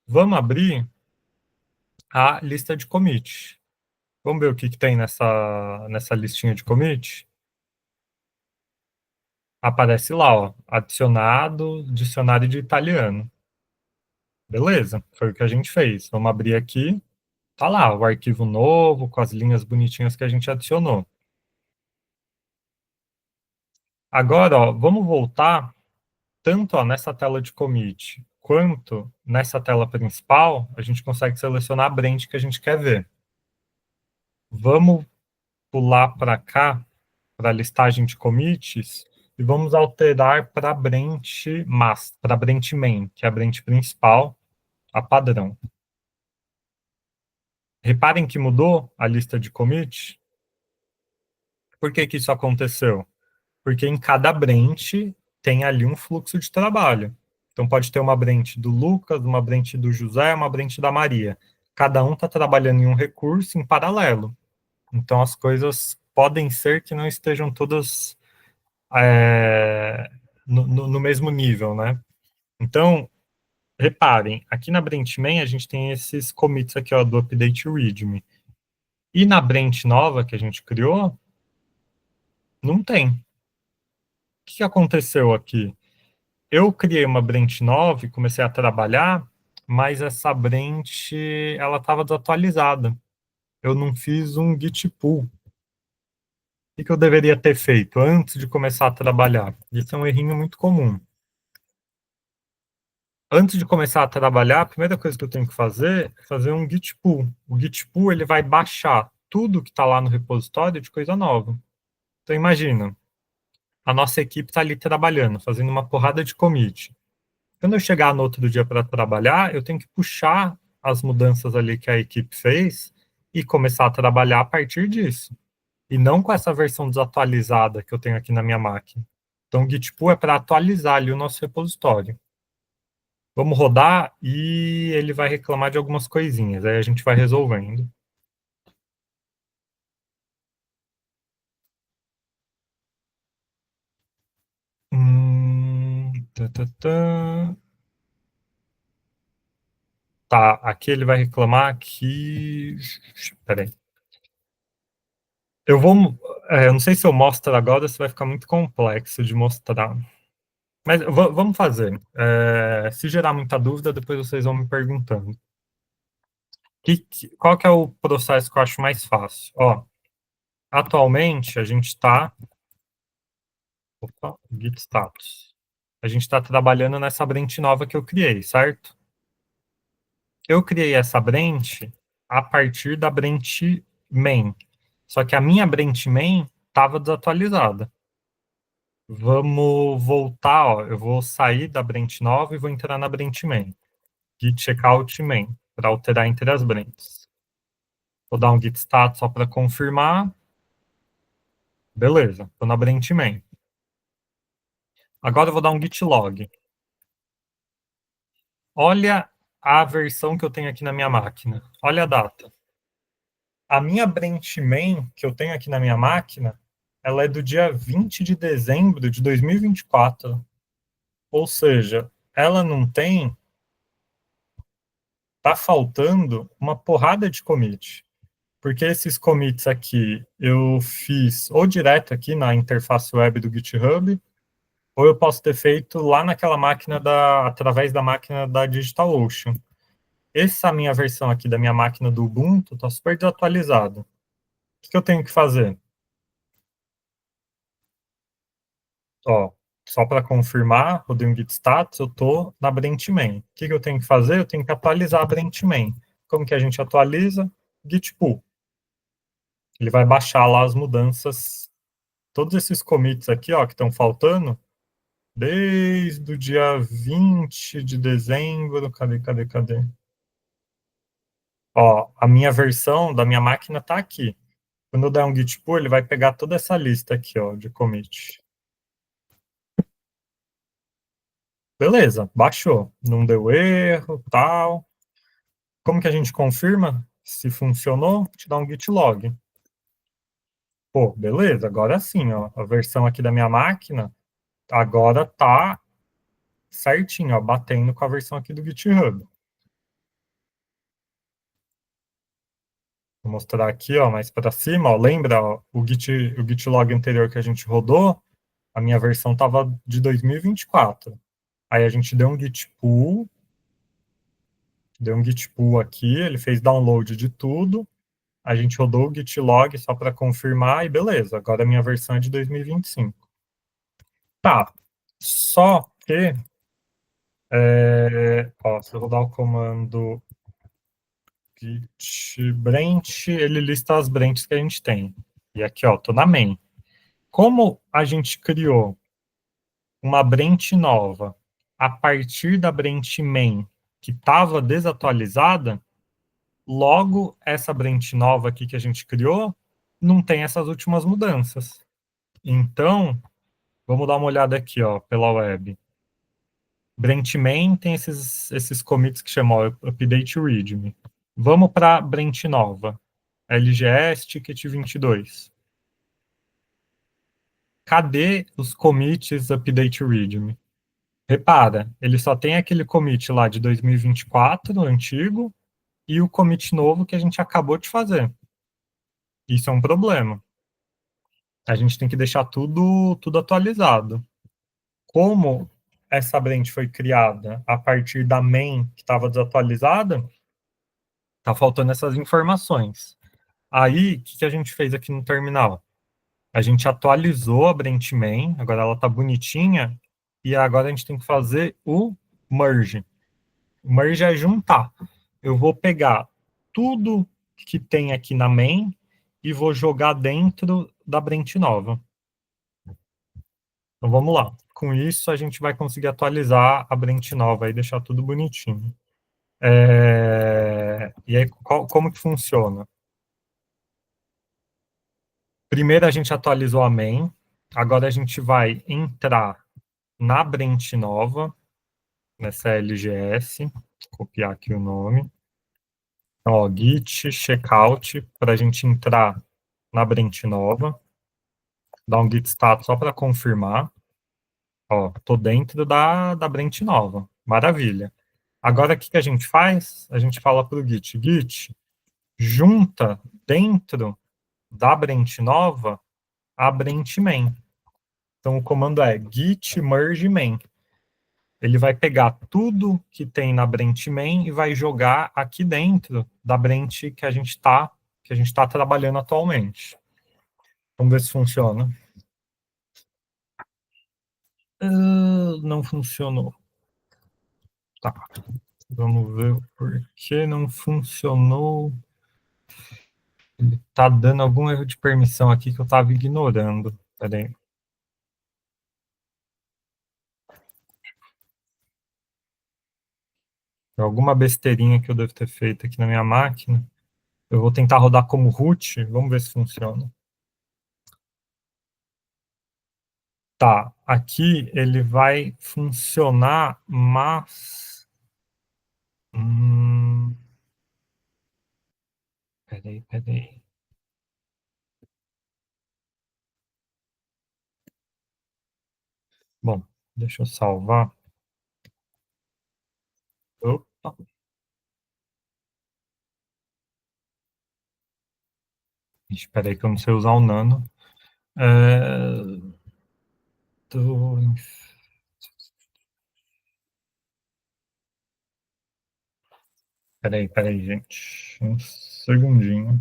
Vamos abrir a lista de commit. Vamos ver o que tem nessa listinha de commit? Aparece lá, ó, adicionado, dicionário de italiano. Beleza, foi o que a gente fez. Vamos abrir aqui. Tá lá, o arquivo novo, com as linhas bonitinhas que a gente adicionou. Agora, ó, vamos voltar tanto ó, nessa tela de commit quanto nessa tela principal, a gente consegue selecionar a branch que a gente quer ver. Vamos pular para cá, para a listagem de commits, e vamos alterar para a branch master, para a branch main, que é a branch principal, a padrão. Reparem que mudou a lista de commit. Por que que isso aconteceu? Porque em cada branch tem ali um fluxo de trabalho. Então pode ter uma branch do Lucas, uma branch do José, uma branch da Maria. Cada um está trabalhando em um recurso em paralelo. Então as coisas podem ser que não estejam todas no mesmo nível, né? Então, reparem, aqui na branch main a gente tem esses commits aqui, ó, do update readme. E na branch nova que a gente criou, não tem. O que aconteceu aqui? Eu criei uma branch nova e comecei a trabalhar, mas essa branch, ela estava desatualizada. Eu não fiz um git pull. O que eu deveria ter feito antes de começar a trabalhar? Isso é um errinho muito comum. Antes de começar a trabalhar, a primeira coisa que eu tenho que fazer é fazer um git pull. O git pull ele vai baixar tudo que está lá no repositório de coisa nova. Então imagina, a nossa equipe está ali trabalhando, fazendo uma porrada de commit. Quando eu chegar no outro dia para trabalhar, eu tenho que puxar as mudanças ali que a equipe fez e começar a trabalhar a partir disso. E não com essa versão desatualizada que eu tenho aqui na minha máquina. Então, o Git pull é para atualizar ali o nosso repositório. Vamos rodar e ele vai reclamar de algumas coisinhas. Aí a gente vai resolvendo. Tá, tá, tá. Tá, aqui ele vai reclamar que... Peraí. Eu não sei se eu mostro agora, se vai ficar muito complexo de mostrar. Mas vamos fazer. Se gerar muita dúvida, depois vocês vão me perguntando. Qual que é o processo que eu acho mais fácil? Ó, atualmente, a gente está... Opa, Git status. A gente está trabalhando nessa branch nova que eu criei, certo? Eu criei essa branch a partir da branch main. Só que a minha branch main estava desatualizada. Vamos voltar, ó. Eu vou sair da branch nova e vou entrar na branch main. Git checkout main, para alterar entre as branches. Vou dar um git status só para confirmar. Beleza, estou na branch main. Agora eu vou dar um git log. Olha a versão que eu tenho aqui na minha máquina. Olha a data. A minha branch main que eu tenho aqui na minha máquina, ela é do dia 20 de dezembro de 2024. Ou seja, ela não tem... Tá faltando uma porrada de commit. Porque esses commits aqui eu fiz ou direto aqui na interface web do GitHub, ou eu posso ter feito lá naquela máquina através da máquina da DigitalOcean. Essa minha versão aqui da minha máquina do Ubuntu está super desatualizada. O que eu tenho que fazer? Ó, só para confirmar, rodei um git status, eu estou na branch main. O que eu tenho que fazer? Eu tenho que atualizar a branch main. Como que a gente atualiza? Git pull. Ele vai baixar lá as mudanças, todos esses commits aqui, ó, que estão faltando, Desde o dia 20 de dezembro, cadê? Ó, a minha versão da minha máquina tá aqui. Quando eu der um git pull, ele vai pegar toda essa lista aqui, ó, de commit. Beleza, baixou. Não deu erro, tal. Como que a gente confirma se funcionou? Te dá um git log. Pô, beleza, agora sim, ó. A versão aqui da minha máquina agora tá certinho, ó, batendo com a versão aqui do GitHub. Vou mostrar aqui, ó, mais para cima, ó. Lembra, ó, o Git log anterior que a gente rodou? A minha versão estava de 2024. Aí a gente deu um git pull aqui, ele fez download de tudo. A gente rodou o git log só para confirmar e beleza. Agora a minha versão é de 2025. Tá. Só que, ó, se eu rodar o comando git branch, ele lista as branches que a gente tem. E aqui, ó, tô na main. Como a gente criou uma branch nova a partir da branch main que estava desatualizada, logo essa branch nova aqui que a gente criou não tem essas últimas mudanças. Então, vamos dar uma olhada aqui, ó, pela web. Branch main tem esses commits que chamam update readme. Vamos para branch nova. LGS ticket 22. Cadê os commits update readme? Repara, ele só tem aquele commit lá de 2024, antigo, e o commit novo que a gente acabou de fazer. Isso é um problema. A gente tem que deixar tudo atualizado. Como essa branch foi criada a partir da main que estava desatualizada, tá faltando essas informações. Aí, o que a gente fez aqui no terminal? A gente atualizou a branch main, agora ela tá bonitinha, e agora a gente tem que fazer o merge. O merge é juntar. Eu vou pegar tudo que tem aqui na main e vou jogar dentro da branch nova. Então vamos lá. Com isso, a gente vai conseguir atualizar a branch nova e deixar tudo bonitinho. E aí, como que funciona? Primeiro a gente atualizou a main, agora a gente vai entrar na branch nova, nessa LGS, copiar aqui o nome. Então, ó, git checkout para a gente entrar na branch nova, dar um git status só para confirmar. Ó, tô dentro da branch nova. Maravilha. Agora, o que que a gente faz? A gente fala para o Git, junta dentro da branch nova a branch main. Então, o comando é git merge main. Ele vai pegar tudo que tem na branch main e vai jogar aqui dentro da branch que a gente tá trabalhando atualmente. Vamos ver se funciona. Não funcionou. Tá. Vamos ver por que não funcionou. Ele tá dando algum erro de permissão aqui que eu tava ignorando. Peraí. Alguma besteirinha que eu devo ter feito aqui na minha máquina. Eu vou tentar rodar como root. Vamos ver se funciona. Tá, aqui ele vai funcionar, mas. Hum, peraí. Bom, deixa eu salvar. Opa, espera aí que eu não sei usar o nano. É, tô- Peraí, gente. Um segundinho.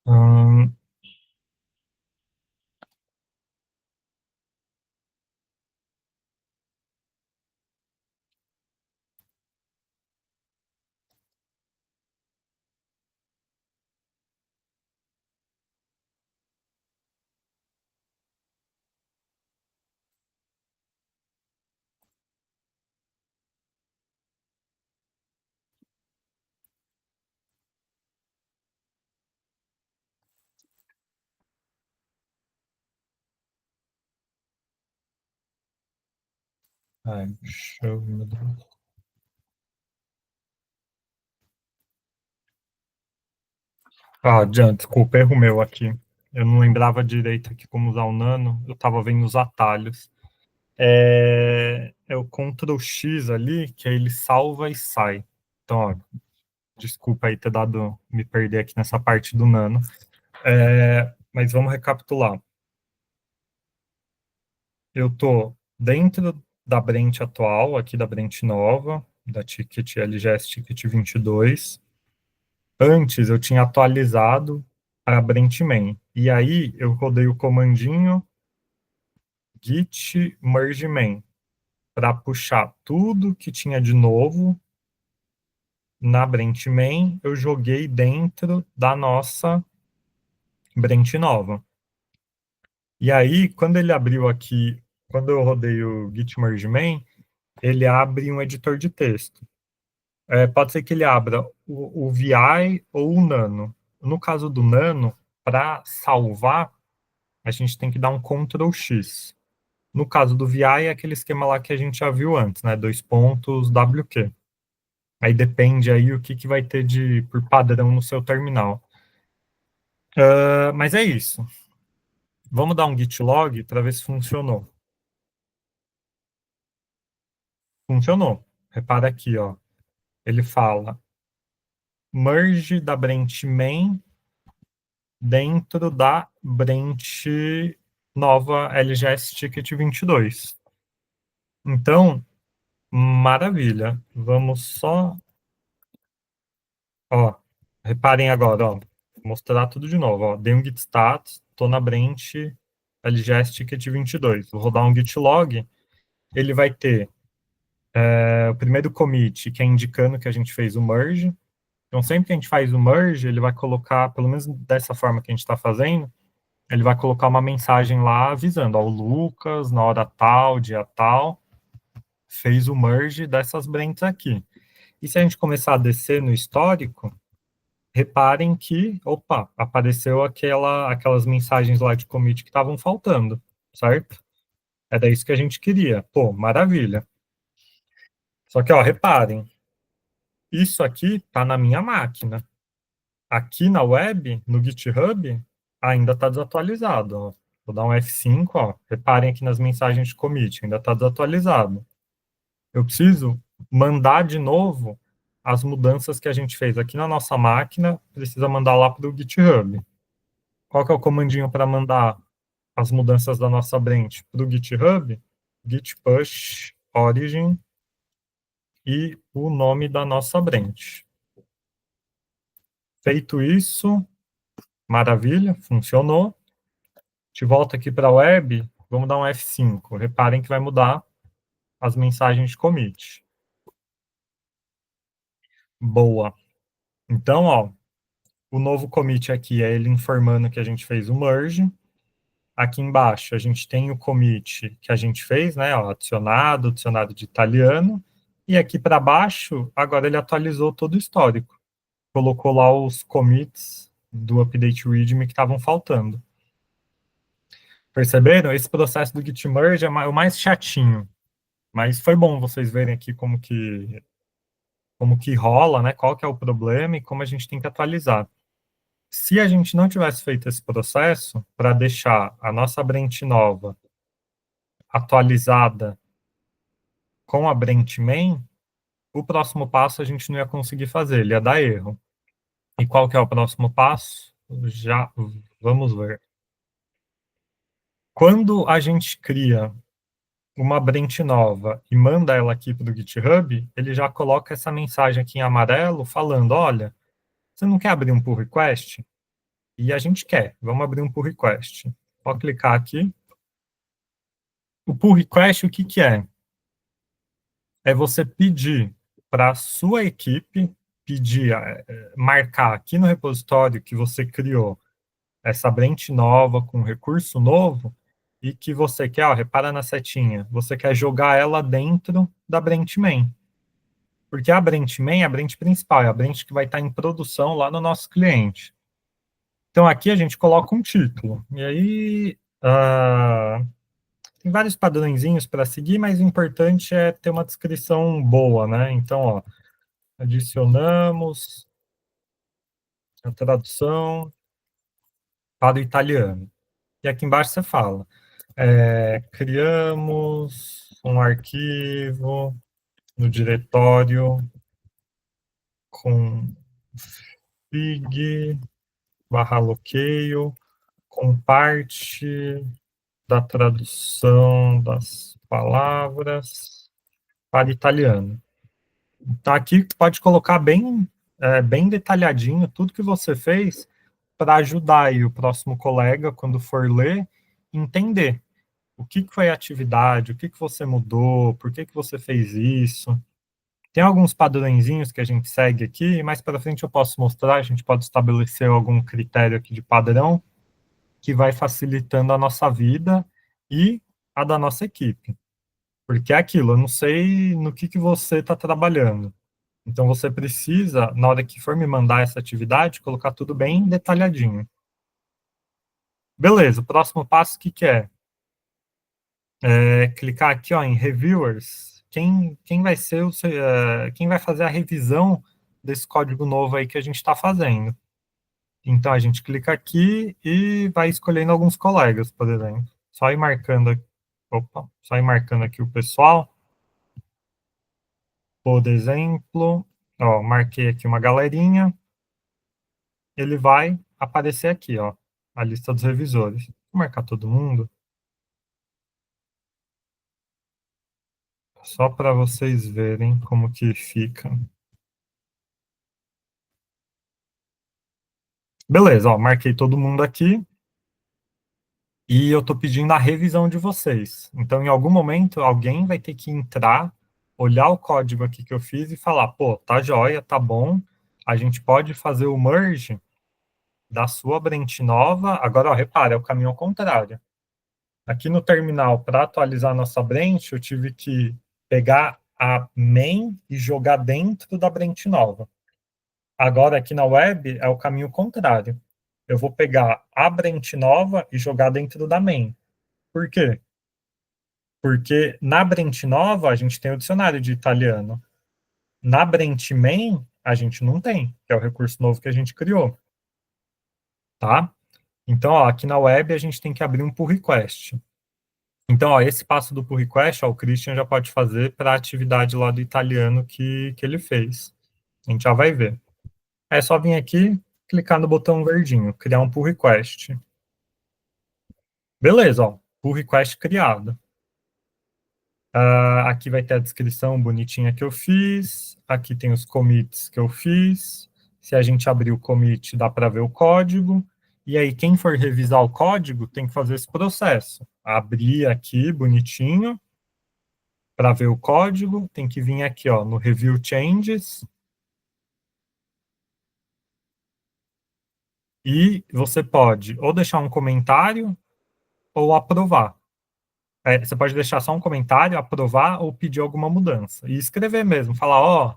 Hum, Ai, show, meu Deus. Ah, Jean, desculpa, erro meu aqui. Eu não lembrava direito aqui como usar o Nano, eu estava vendo os atalhos. É o Ctrl X ali, que aí ele salva e sai. Então, ó, desculpa aí ter dado, me perder aqui nessa parte do Nano. Mas vamos recapitular. Eu tô dentro da Brent atual, aqui da Brent nova, da Ticket LGS Ticket 22. Antes eu tinha atualizado a Brent main. E aí eu rodei o comandinho git merge main para puxar tudo que tinha de novo na Brent main, eu joguei dentro da nossa Brent nova. E aí, quando ele abriu aqui, quando eu rodei o git merge main, ele abre um editor de texto. Pode ser que ele abra o VI ou o Nano. No caso do Nano, para salvar, a gente tem que dar um Ctrl X. No caso do VI, é aquele esquema lá que a gente já viu antes, né? Dois pontos, WQ. Aí depende aí o que, que vai ter de por padrão no seu terminal. Mas é isso. Vamos dar um git log para ver se funcionou. Funcionou. Repara aqui, ó. Ele fala merge da branch main dentro da branch nova LGS Ticket 22. Então, maravilha. Vamos só, ó, reparem agora, ó, vou mostrar tudo de novo, ó. Dei um git status, tô na branch LGS Ticket 22. Vou rodar um git log, ele vai ter o primeiro commit, que é indicando que a gente fez o merge. Então, sempre que a gente faz o merge, ele vai colocar, pelo menos dessa forma que a gente está fazendo, ele vai colocar uma mensagem lá avisando, ó, o Lucas, na hora tal, dia tal, fez o merge dessas branches aqui. E se a gente começar a descer no histórico, reparem que, opa, apareceu aquelas mensagens lá de commit que estavam faltando, certo? Era isso que a gente queria. Pô, maravilha. Só que, ó, reparem, isso aqui tá na minha máquina. Aqui na web, no GitHub, ainda está desatualizado. Ó. Vou dar um F5, ó. Reparem aqui nas mensagens de commit, ainda está desatualizado. Eu preciso mandar de novo as mudanças que a gente fez aqui na nossa máquina, precisa mandar lá para o GitHub. Qual que é o comandinho para mandar as mudanças da nossa branch para o GitHub? Git push origin e o nome da nossa branch. Feito isso, maravilha, funcionou. De volta aqui para a web, vamos dar um F5. Reparem que vai mudar as mensagens de commit. Boa. Então, ó, o novo commit aqui é ele informando que a gente fez o merge. Aqui embaixo a gente tem o commit que a gente fez, né? Ó, adicionado de italiano. E aqui para baixo, agora ele atualizou todo o histórico. Colocou lá os commits do update readme que estavam faltando. Perceberam? Esse processo do git merge é o mais chatinho. Mas foi bom vocês verem aqui como que rola, né? Qual que é o problema e como a gente tem que atualizar. Se a gente não tivesse feito esse processo para deixar a nossa Brent nova atualizada com a Brent main, o próximo passo a gente não ia conseguir fazer, ele ia dar erro. E qual que é o próximo passo? Já vamos ver. Quando a gente cria uma Brent nova e manda ela aqui para o GitHub, ele já coloca essa mensagem aqui em amarelo falando, olha, você não quer abrir um pull request? E a gente quer. Vamos abrir um pull request. Vou clicar aqui. O pull request, o que que é? É você pedir para a sua equipe, marcar aqui no repositório que você criou essa branch nova com recurso novo e que você quer, ó, repara na setinha, você quer jogar ela dentro da branch main. Porque a branch main é a branch principal, é a branch que vai estar em produção lá no nosso cliente. Então, aqui a gente coloca um título. E aí, tem vários padrõezinhos para seguir, mas o importante é ter uma descrição boa, né? Então, ó, adicionamos a tradução para o italiano. E aqui embaixo você fala, criamos um arquivo no diretório com fig barra loqueio com parte da tradução das palavras para italiano. Então, aqui pode colocar bem detalhadinho tudo que você fez para ajudar aí o próximo colega, quando for ler, entender o que foi a atividade, o que você mudou, por que você fez isso. Tem alguns padrõezinhos que a gente segue aqui, e mais para frente eu posso mostrar, a gente pode estabelecer algum critério aqui de padrão que vai facilitando a nossa vida e a da nossa equipe. Porque é aquilo, eu não sei no que você está trabalhando. Então você precisa, na hora que for me mandar essa atividade, colocar tudo bem detalhadinho. Beleza, o próximo passo, o que é? Clicar aqui ó, em Reviewers. Quem vai ser quem vai fazer a revisão desse código novo aí que a gente está fazendo. Então a gente clica aqui e vai escolhendo alguns colegas, por exemplo. Só ir marcando aqui o pessoal. Por exemplo, ó, marquei aqui uma galerinha. Ele vai aparecer aqui, ó, a lista dos revisores. Vou marcar todo mundo, só para vocês verem como que fica. Beleza, ó, marquei todo mundo aqui e eu estou pedindo a revisão de vocês. Então, em algum momento, alguém vai ter que entrar, olhar o código aqui que eu fiz e falar, pô, tá joia, tá bom, a gente pode fazer o merge da sua branch nova. Agora, ó, repara, é o caminho ao contrário. Aqui no terminal, para atualizar a nossa branch, eu tive que pegar a main e jogar dentro da branch nova. Agora, aqui na web, é o caminho contrário. Eu vou pegar a branch nova e jogar dentro da main. Por quê? Porque na branch nova, a gente tem o dicionário de italiano. Na branch main, a gente não tem, que é o recurso novo que a gente criou. Tá? Então, ó, aqui na web, a gente tem que abrir um pull request. Então, ó, esse passo do pull request, ó, o Christian já pode fazer para a atividade lá do italiano que ele fez. A gente já vai ver. É só vir aqui, clicar no botão verdinho, criar um pull request. Beleza, ó, pull request criado. Aqui vai ter a descrição bonitinha que eu fiz. Aqui tem os commits que eu fiz. Se a gente abrir o commit, dá para ver o código. E aí, quem for revisar o código tem que fazer esse processo. Abrir aqui, bonitinho, para ver o código. Tem que vir aqui, ó, no Review Changes. E você pode ou deixar um comentário ou aprovar. Você pode deixar só um comentário, aprovar ou pedir alguma mudança. E escrever mesmo, falar, ó,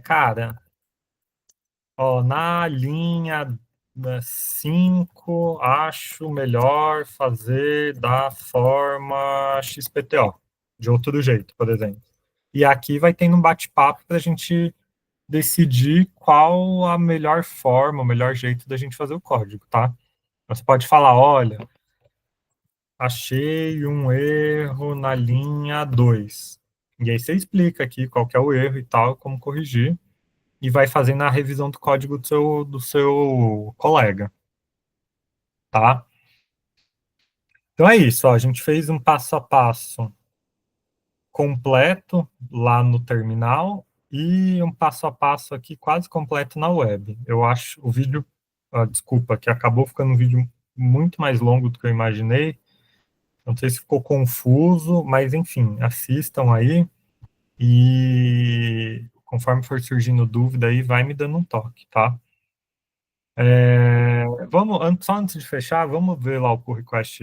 cara, ó, na linha 5, acho melhor fazer da forma XPTO, de outro jeito, por exemplo. E aqui vai tendo um bate-papo para a gente decidir qual a melhor forma, o melhor jeito da gente fazer o código, tá? Você pode falar, olha, achei um erro na linha 2. E aí você explica aqui qual que é o erro e tal, como corrigir, e vai fazendo a revisão do código do seu colega, tá? Então é isso, ó, a gente fez um passo a passo completo lá no terminal e um passo a passo aqui quase completo na web. Eu acho o vídeo, desculpa, que acabou ficando um vídeo muito mais longo do que eu imaginei. Não sei se ficou confuso, mas enfim, assistam aí e conforme for surgindo dúvida aí, vai me dando um toque, tá? Só antes de fechar, vamos ver lá o pull request,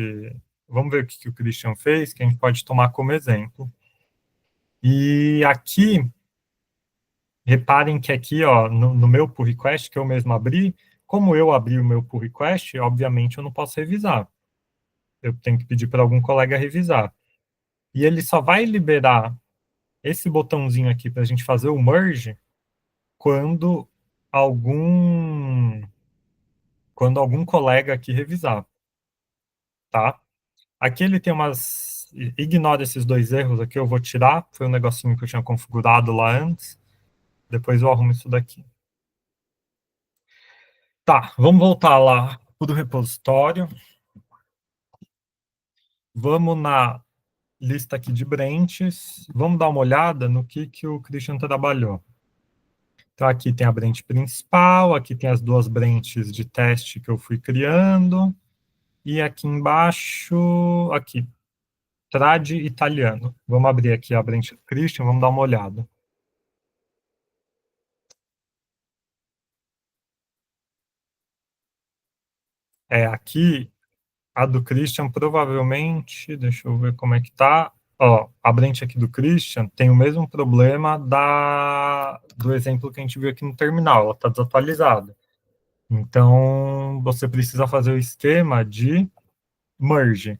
vamos ver o que o Christian fez, que a gente pode tomar como exemplo. E aqui, reparem que aqui, ó, no meu pull request, que eu mesmo abri, como eu abri o meu pull request, obviamente eu não posso revisar. eu tenho que pedir para algum colega revisar. E ele só vai liberar esse botãozinho aqui para a gente fazer o merge quando algum quando algum colega aqui revisar, tá? Aqui ele tem umas. Ignora esses dois erros aqui, eu vou tirar. Foi um negocinho que eu tinha configurado lá antes. Depois eu arrumo isso daqui. Tá, vamos voltar lá pro repositório. Vamos na lista aqui de branches. Vamos dar uma olhada no que o Christian trabalhou. Então, aqui tem a branch principal, aqui tem as duas branches de teste que eu fui criando. E aqui embaixo, aqui, trad italiano. Vamos abrir aqui a branch do Christian, vamos dar uma olhada. Aqui, a do Christian provavelmente, deixa eu ver como é que tá. Ó, a branch aqui do Christian tem o mesmo problema do exemplo que a gente viu aqui no terminal, ela está desatualizada. Então, você precisa fazer o esquema de merge.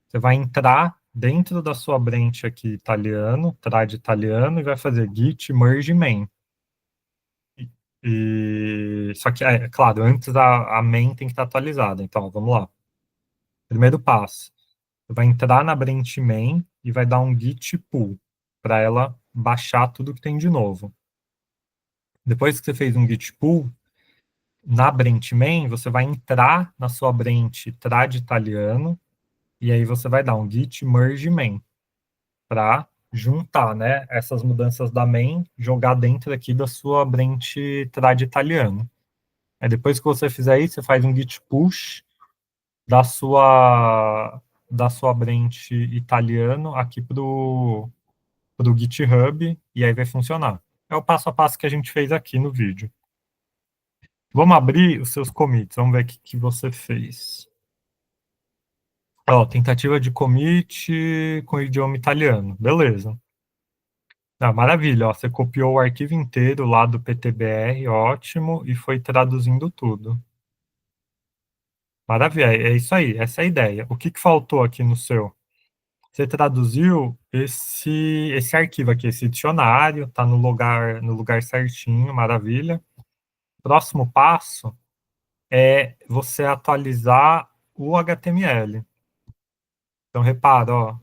Você vai entrar dentro da sua branch aqui italiano, trad italiano, e vai fazer git merge main. Só que, claro, antes a main tem que estar atualizada. Então, vamos lá. Primeiro passo. Você vai entrar na branch main e vai dar um git pull para ela baixar tudo que tem de novo. Depois que você fez um git pull, na branch main, você vai entrar na sua branch trad italiano e aí você vai dar um git merge main para juntar, né, essas mudanças da main, jogar dentro aqui da sua branch trad italiano. Aí depois que você fizer isso, você faz um git push da sua branch italiano aqui pro GitHub e aí vai funcionar. É o passo a passo que a gente fez aqui no vídeo. Vamos abrir os seus commits, vamos ver o que você fez. Ó, tentativa de commit com idioma italiano, beleza. Ah, maravilha, ó, você copiou o arquivo inteiro lá do PTBR, ótimo, e foi traduzindo tudo. Maravilha, é isso aí, essa é a ideia. O que faltou aqui no seu? Você traduziu esse arquivo aqui, esse dicionário, está no lugar certinho, maravilha. Próximo passo é você atualizar o HTML. Então, repara, ó,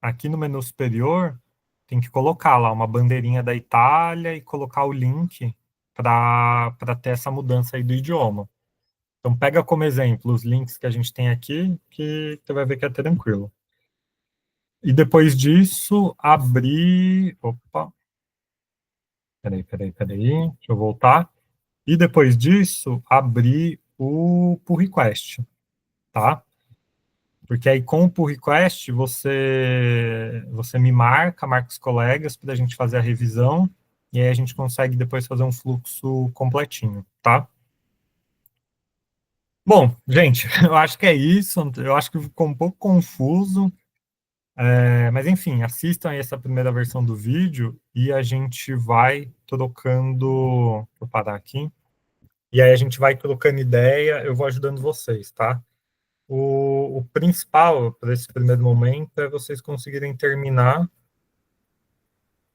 aqui no menu superior, tem que colocar lá uma bandeirinha da Itália e colocar o link para ter essa mudança aí do idioma. Então, pega como exemplo os links que a gente tem aqui, que você vai ver que é tranquilo. E depois disso, abrir. Opa! Peraí. Deixa eu voltar. E depois disso, abrir o pull request, tá? Porque aí com o pull request, você me marca os colegas para a gente fazer a revisão, e aí a gente consegue depois fazer um fluxo completinho, tá? Bom, gente, eu acho que é isso. Eu acho que ficou um pouco confuso. Mas enfim, assistam aí essa primeira versão do vídeo e a gente vai trocando. Vou parar aqui. E aí a gente vai trocando ideia, eu vou ajudando vocês, tá? O principal para esse primeiro momento é vocês conseguirem terminar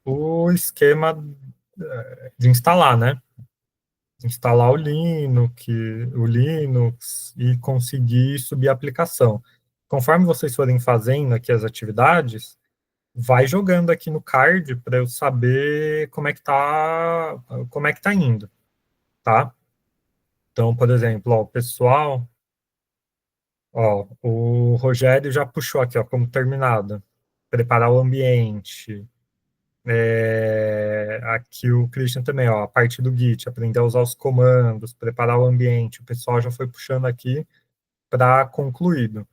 o esquema de instalar, né? Instalar o Linux e conseguir subir a aplicação. Conforme vocês forem fazendo aqui as atividades, vai jogando aqui no card para eu saber como é que tá indo, tá? Então, por exemplo, ó, o pessoal, ó, o Rogério já puxou aqui, ó, como terminado. Preparar o ambiente. Aqui o Christian também, ó, a parte do Git, aprender a usar os comandos, preparar o ambiente. O pessoal já foi puxando aqui para concluído.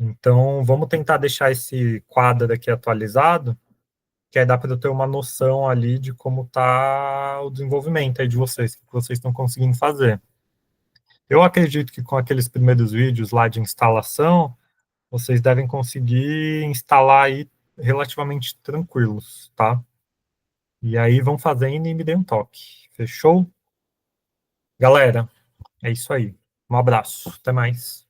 Então, vamos tentar deixar esse quadro aqui atualizado, que aí dá para eu ter uma noção ali de como está o desenvolvimento aí de vocês, o que vocês estão conseguindo fazer. Eu acredito que com aqueles primeiros vídeos lá de instalação, vocês devem conseguir instalar aí relativamente tranquilos, tá? E aí vão fazendo e me dê um toque. Fechou? Galera, é isso aí. Um abraço. Até mais.